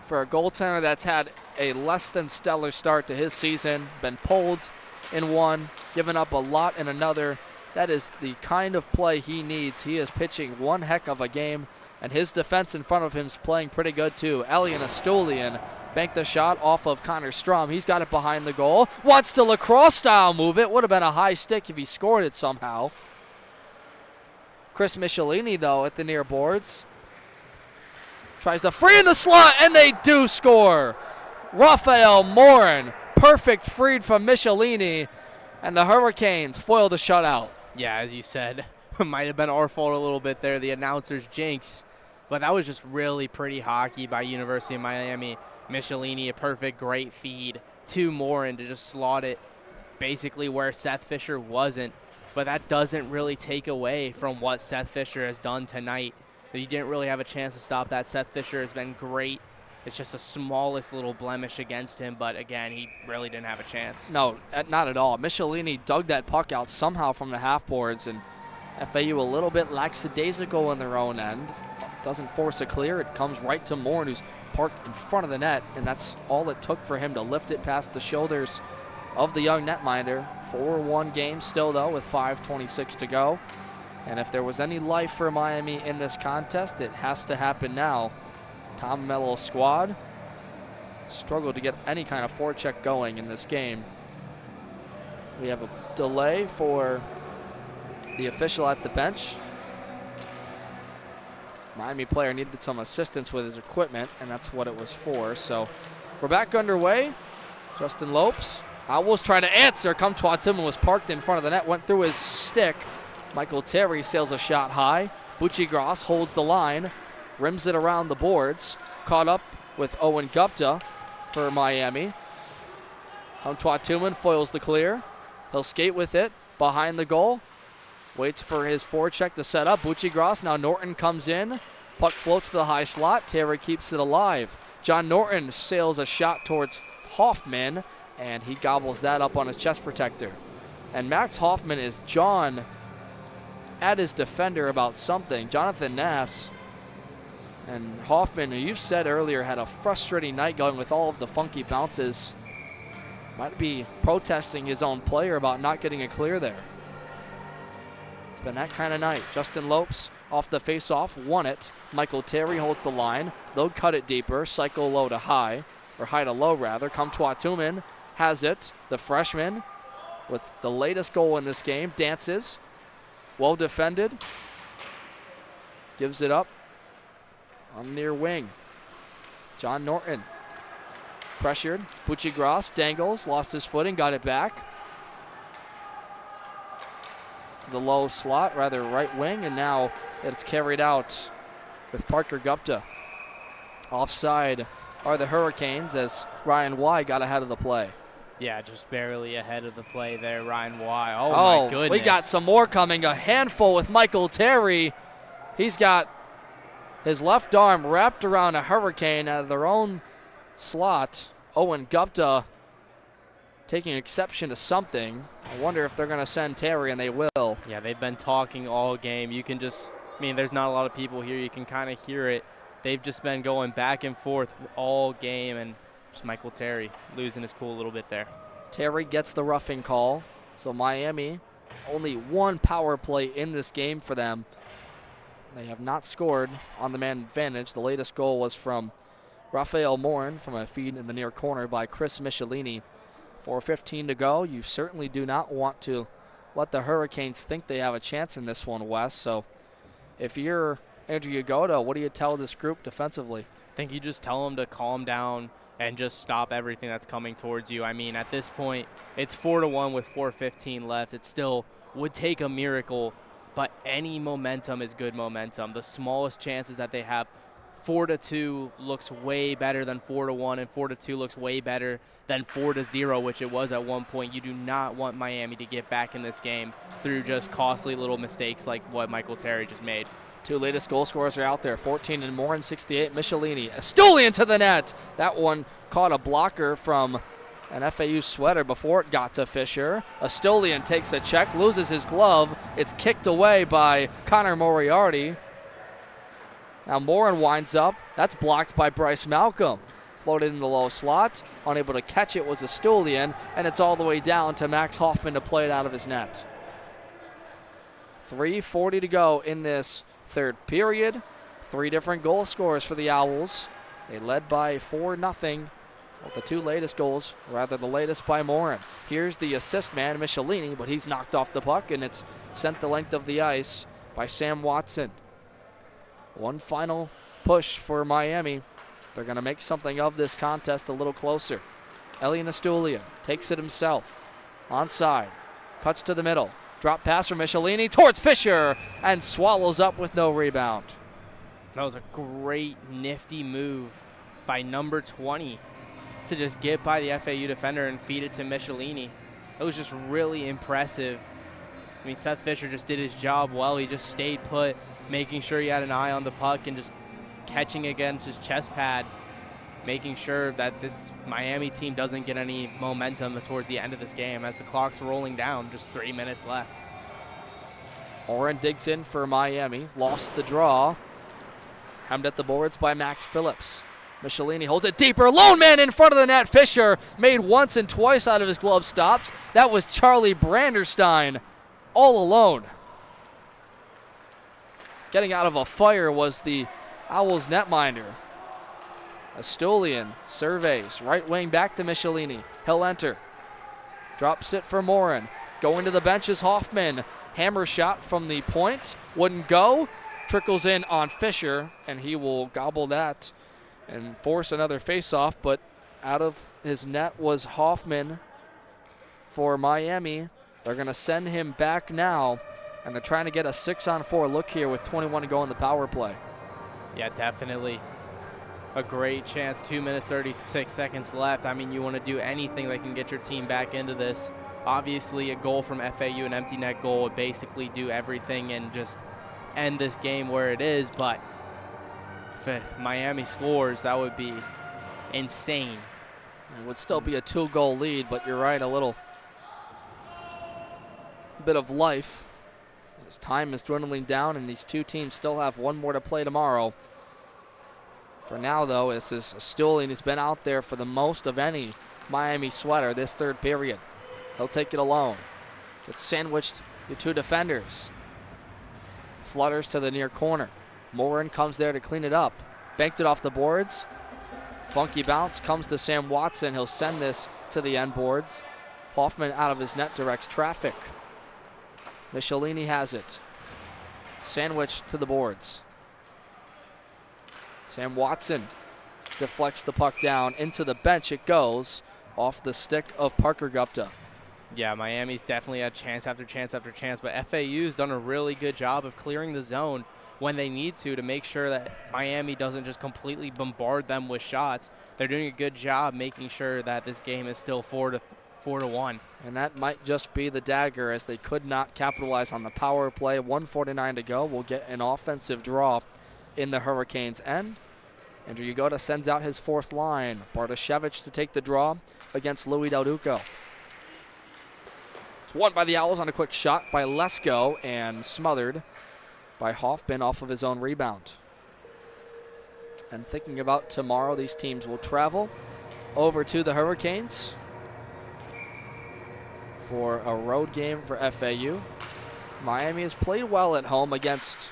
Speaker 1: For a goaltender that's had a less than stellar start to his season, been pulled in one, given up a lot in another, that is the kind of play he needs. He is pitching one heck of a game, and his defense in front of him is playing pretty good too. Elian Astolian banked the shot off of Connor Strum. He's got it behind the goal. Wants to lacrosse style move it. Would have been a high stick if he scored it somehow. Chris Michelini, though, at the near boards. Tries to free in the slot, and they do score. Rafael Morin, perfect freed from Michelini, and the Hurricanes foil the shutout.
Speaker 2: Yeah, as you said, it might have been our fault a little bit there, the announcer's jinx. But that was just really pretty hockey by University of Miami. Michelini, a perfect, great feed to Morin to just slot it basically where Seth Fisher wasn't. But that doesn't really take away from what Seth Fisher has done tonight. He didn't really have a chance to stop that. Seth Fisher has been great. It's just the smallest little blemish against him, but again, he really didn't have a chance.
Speaker 1: No, not at all. Michelini dug that puck out somehow from the half boards, and FAU a little bit lackadaisical on their own end. Doesn't force a clear. It comes right to Morin, who's parked in front of the net, and that's all it took for him to lift it past the shoulders of the young netminder. 4-1 game still, though, with 5:26 to go. And if there was any life for Miami in this contest, it has to happen now. Tom Mello's squad struggled to get any kind of forecheck going in this game. We have a delay for the official at the bench. Miami player needed some assistance with his equipment, and that's what it was for. So we're back underway. Justin Lopes, Owls trying to answer. Comtois Tillman was parked in front of the net, went through his stick. Michael Terry sails a shot high. Bucci-Gross holds the line, rims it around the boards. Caught up with Owen Gupta for Miami. Comtois Tillman foils the clear. He'll skate with it behind the goal. Waits for his forecheck to set up. Bucci-Gross, now Norton comes in. Puck floats to the high slot. Terry keeps it alive. John Norton sails a shot towards Hoffman, and he gobbles that up on his chest protector. And Max Hoffman is John at his defender about something. Jonathan Nass and Hoffman, who you've said earlier had a frustrating night going with all of the funky bounces, might be protesting his own player about not getting a clear there. It's been that kind of night. Justin Lopes off the face-off, won it. Michael Terry holds the line. They'll cut it deeper, cycle low to high, or high to low rather. Comtois Tillman has it. The freshman with the latest goal in this game dances. Well defended. Gives it up on the near wing. John Norton pressured. Bucci-Gross dangles, lost his footing, got it back. To the low slot, rather right wing, and now it's carried out with Parker Gupta. Offside are the Hurricanes as Ryan Y got ahead of the play.
Speaker 2: Yeah, just barely ahead of the play there, Ryan Y. Oh, my goodness.
Speaker 1: We got some more coming. A handful with Michael Terry. He's got his left arm wrapped around a Hurricane out of their own slot. Owen Gupta taking exception to something. I wonder if they're going to send Terry, and they will.
Speaker 2: Yeah, they've been talking all game. You can just, there's not a lot of people here. You can kind of hear it. They've just been going back and forth all game, and just Michael Terry losing his cool a little bit there.
Speaker 1: Terry gets the roughing call. So Miami, only one power play in this game for them. They have not scored on the man advantage. The latest goal was from Rafael Morin from a feed in the near corner by Chris Michelini. 4:15 to go. You certainly do not want to let the Hurricanes think they have a chance in this one, Wes. So if you're Andrew Yagoda, what do you tell this group defensively?
Speaker 2: I think you just tell them to calm down and just stop everything that's coming towards you. At this point, it's 4-1 with 4:15 left. It still would take a miracle, but any momentum is good momentum. The smallest chances that they have, 4-2 looks way better than 4-1, and 4-2 looks way better than 4-0, which it was at one point. You do not want Miami to get back in this game through just costly little mistakes like what Michael Terry just made.
Speaker 1: Two latest goal scorers are out there, 14 and Moore and 68. Michelini, Estulian to the net. That one caught a blocker from an FAU sweater before it got to Fisher. Estulian takes a check, loses his glove. It's kicked away by Connor Moriarty. Now Morin winds up. That's blocked by Bryce Malcolm. Floated in the low slot. Unable to catch it was Estulian, and it's all the way down to Max Hoffman to play it out of his net. 3:40 to go in this third period. Three different goal scorers for the Owls. They led by 4-0. Well, the two latest goals, rather the latest by Morin. Here's the assist man, Michelini, but he's knocked off the puck, and it's sent the length of the ice by Sam Watson. One final push for Miami. They're going to make something of this contest a little closer. Elian Estulian takes it himself. Onside. Cuts to the middle. Drop pass from Michelini towards Fisher and swallows up with no rebound.
Speaker 2: That was a great, nifty move by number 20 to just get by the FAU defender and feed it to Michelini. It was just really impressive. I mean, Seth Fisher just did his job well. He just stayed put, making sure he had an eye on the puck and just catching against his chest pad, making sure that this Miami team doesn't get any momentum towards the end of this game as the clock's rolling down, just 3 minutes left.
Speaker 1: Oren digs in for Miami, lost the draw. Hemmed at the boards by Max Phillips. Michelini holds it deeper, lone man in front of the net. Fisher made once and twice out of his glove stops. That was Charlie Branderstein all alone. Getting out of a fire was the Owls netminder. Estulian surveys, right wing back to Michelini. He'll enter. Drops it for Morin. Going to the bench is Hoffman. Hammer shot from the point. Wouldn't go. Trickles in on Fisher, and he will gobble that and force another faceoff, but out of his net was Hoffman for Miami. They're going to send him back now, and they're trying to get a 6-on-4 look here with 21 to go in the power play.
Speaker 2: Yeah, definitely a great chance. 2 minutes, 36 seconds left. I mean, you want to do anything that can get your team back into this. Obviously, a goal from FAU, an empty net goal, would basically do everything and just end this game where it is, but if Miami scores, that would be insane.
Speaker 1: It would still be a 2-goal lead, but you're right, a little bit of life as time is dwindling down, and these two teams still have one more to play tomorrow. For now, though, this is Estulian. He's been out there for the most of any Miami sweater this third period. He'll take it alone. Gets sandwiched to two defenders. Flutters to the near corner. Morin comes there to clean it up. Banked it off the boards. Funky bounce comes to Sam Watson. He'll send this to the end boards. Hoffman out of his net directs traffic. Michelini has it. Sandwiched to the boards. Sam Watson deflects the puck down. Into the bench it goes. Off the stick of Parker Gupta.
Speaker 2: Yeah, Miami's definitely had chance after chance after chance, but FAU's done a really good job of clearing the zone when they need to make sure that Miami doesn't just completely bombard them with shots. They're doing a good job making sure that this game is still 4-1.
Speaker 1: And that might just be the dagger, as they could not capitalize on the power play. 1:49 to go. We'll get an offensive draw in the Hurricanes' end. Andrew Yagoda sends out his fourth line. Bartoshevich to take the draw against Louis Del Duco. It's won by the Owls on a quick shot by Lesko and smothered by Hoffman off of his own rebound. And thinking about tomorrow, these teams will travel over to the Hurricanes for a road game for FAU. Miami has played well at home against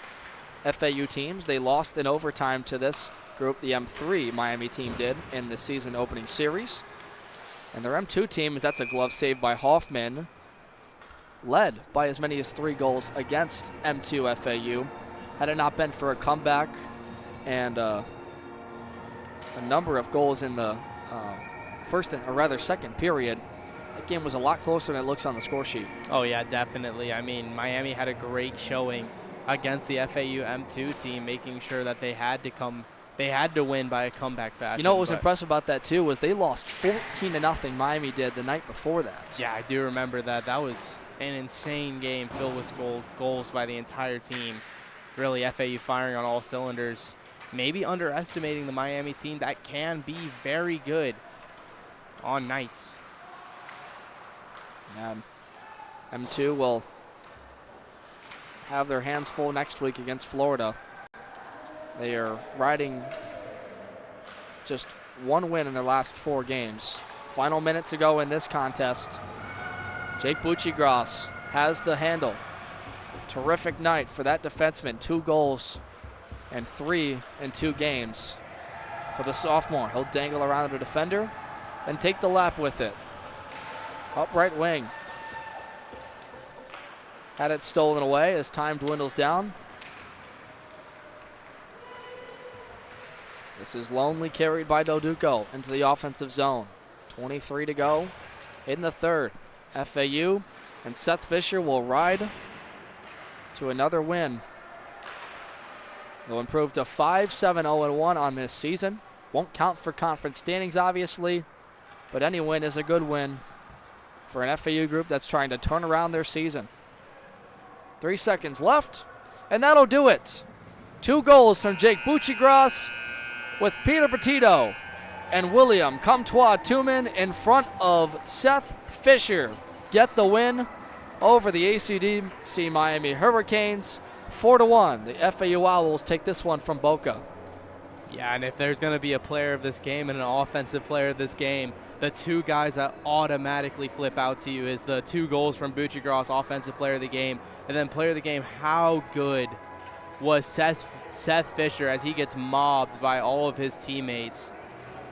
Speaker 1: FAU teams. They lost in overtime to this group, the M3 Miami team did in the season opening series. And their M2 team, that's a glove save by Hoffman, led by as many as 3 goals against M2 FAU. Had it not been for a comeback and a number of goals in the second period, that game was a lot closer than it looks on the score sheet.
Speaker 2: Oh yeah, definitely. I mean, Miami had a great showing against the FAU M2 team, making sure that they had to come They had to win by a comeback fashion.
Speaker 1: You know what was impressive about that, too, was they lost 14-0, Miami did, the night before that.
Speaker 2: Yeah, I do remember that. That was an insane game filled with goals by the entire team. Really, FAU firing on all cylinders. Maybe underestimating the Miami team that can be very good on nights.
Speaker 1: And M2 will have their hands full next week against Florida. They are riding just one win in their last 4 games. Final minute to go in this contest. Jake Bucci-Gross has the handle. Terrific night for that defenseman. 2 goals and 3 in 2 games for the sophomore. He'll dangle around the defender and take the lap with it. Up right wing. Had it stolen away as time dwindles down. This is lonely, carried by Doduco into the offensive zone. 23 to go in the third. FAU and Seth Fisher will ride to another win. They'll improve to 5-7-0-1 on this season. Won't count for conference standings, obviously, but any win is a good win for an FAU group that's trying to turn around their season. 3 seconds left, and that'll do it. 2 goals from Jake Bucci-Gross, with Peter Petito and William Comtois-Tuman in front of Seth Fisher. Get the win over the ACDC Miami Hurricanes, 4-1. The FAU Owls take this one from Boca.
Speaker 2: Yeah, and if there's going to be a player of this game and an offensive player of this game, the 2 guys that automatically flip out to you is the 2 goals from Bucci-Gross, offensive player of the game, and then player of the game, how good was Seth Fisher as he gets mobbed by all of his teammates.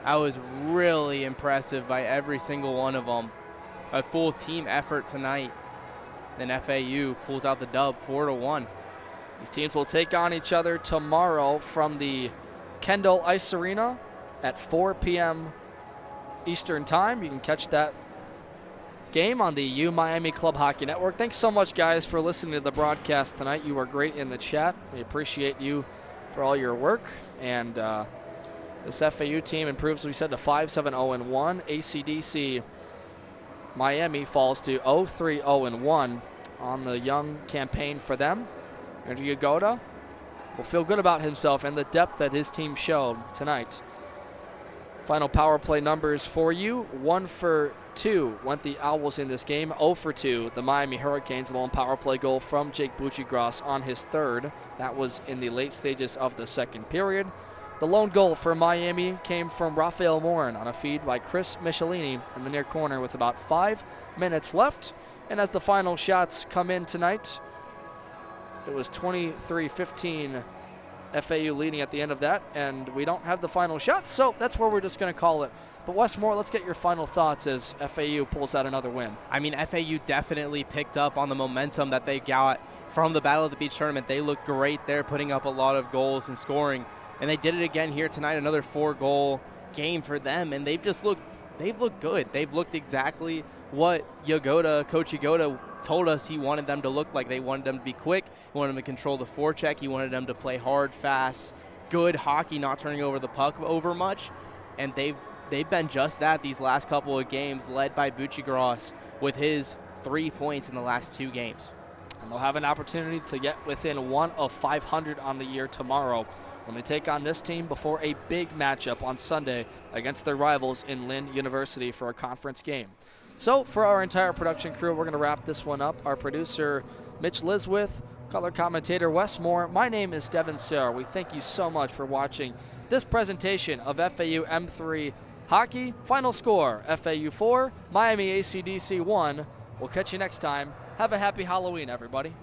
Speaker 2: That was really impressive by every single one of them. A full team effort tonight. Then FAU pulls out the dub, 4-1.
Speaker 1: These teams will take on each other tomorrow from the Kendall Ice Arena at 4 p.m. Eastern Time. You can catch that game on the U Miami Club Hockey Network. Thanks so much, guys, for listening to the broadcast tonight. You were great in the chat. We appreciate you for all your work. And this FAU team improves, we said, to 5-7-0-1. ACDC Miami falls to 0-3-0-1 on the young campaign for them. Andrew Yagoda will feel good about himself and the depth that his team showed tonight. Final power play numbers for you. 1 for 2 went the Owls in this game. 0 for 2 the Miami Hurricanes. The lone power play goal from Jake Bucci-Gross on his 3rd. That was in the late stages of the 2nd period. The lone goal for Miami came from Rafael Morin on a feed by Chris Michelini in the near corner with about 5 minutes left. And as the final shots come in tonight, it was 23-15 FAU leading at the end of that, and we don't have the final shots, so that's where we're just going to call it. But Wes Moore, let's get your final thoughts as FAU pulls out another win.
Speaker 2: I mean, FAU definitely picked up on the momentum that they got from the Battle of the Beach tournament. They looked great there, putting up a lot of goals and scoring, and they did it again here tonight. Another 4-goal game for them, and they've looked good. They've looked exactly what Coach Yagoda told us he wanted them to look like. They wanted them to be quick. He wanted them to control the forecheck. He wanted them to play hard, fast, good hockey, not turning over the puck over much. And they've been just that these last couple of games, led by Bucci-Gross with his 3 points in the last 2 games.
Speaker 1: And they'll have an opportunity to get within 1 of 500 on the year tomorrow when they take on this team before a big matchup on Sunday against their rivals in Lynn University for a conference game. So for our entire production crew, we're going to wrap this one up. Our producer, Mitch Liswith, color commentator, Wes Moore. My name is Devin Serra. We thank you so much for watching this presentation of FAU M3 Hockey. Final score, FAU 4, Miami ACDC 1. We'll catch you next time. Have a happy Halloween, everybody.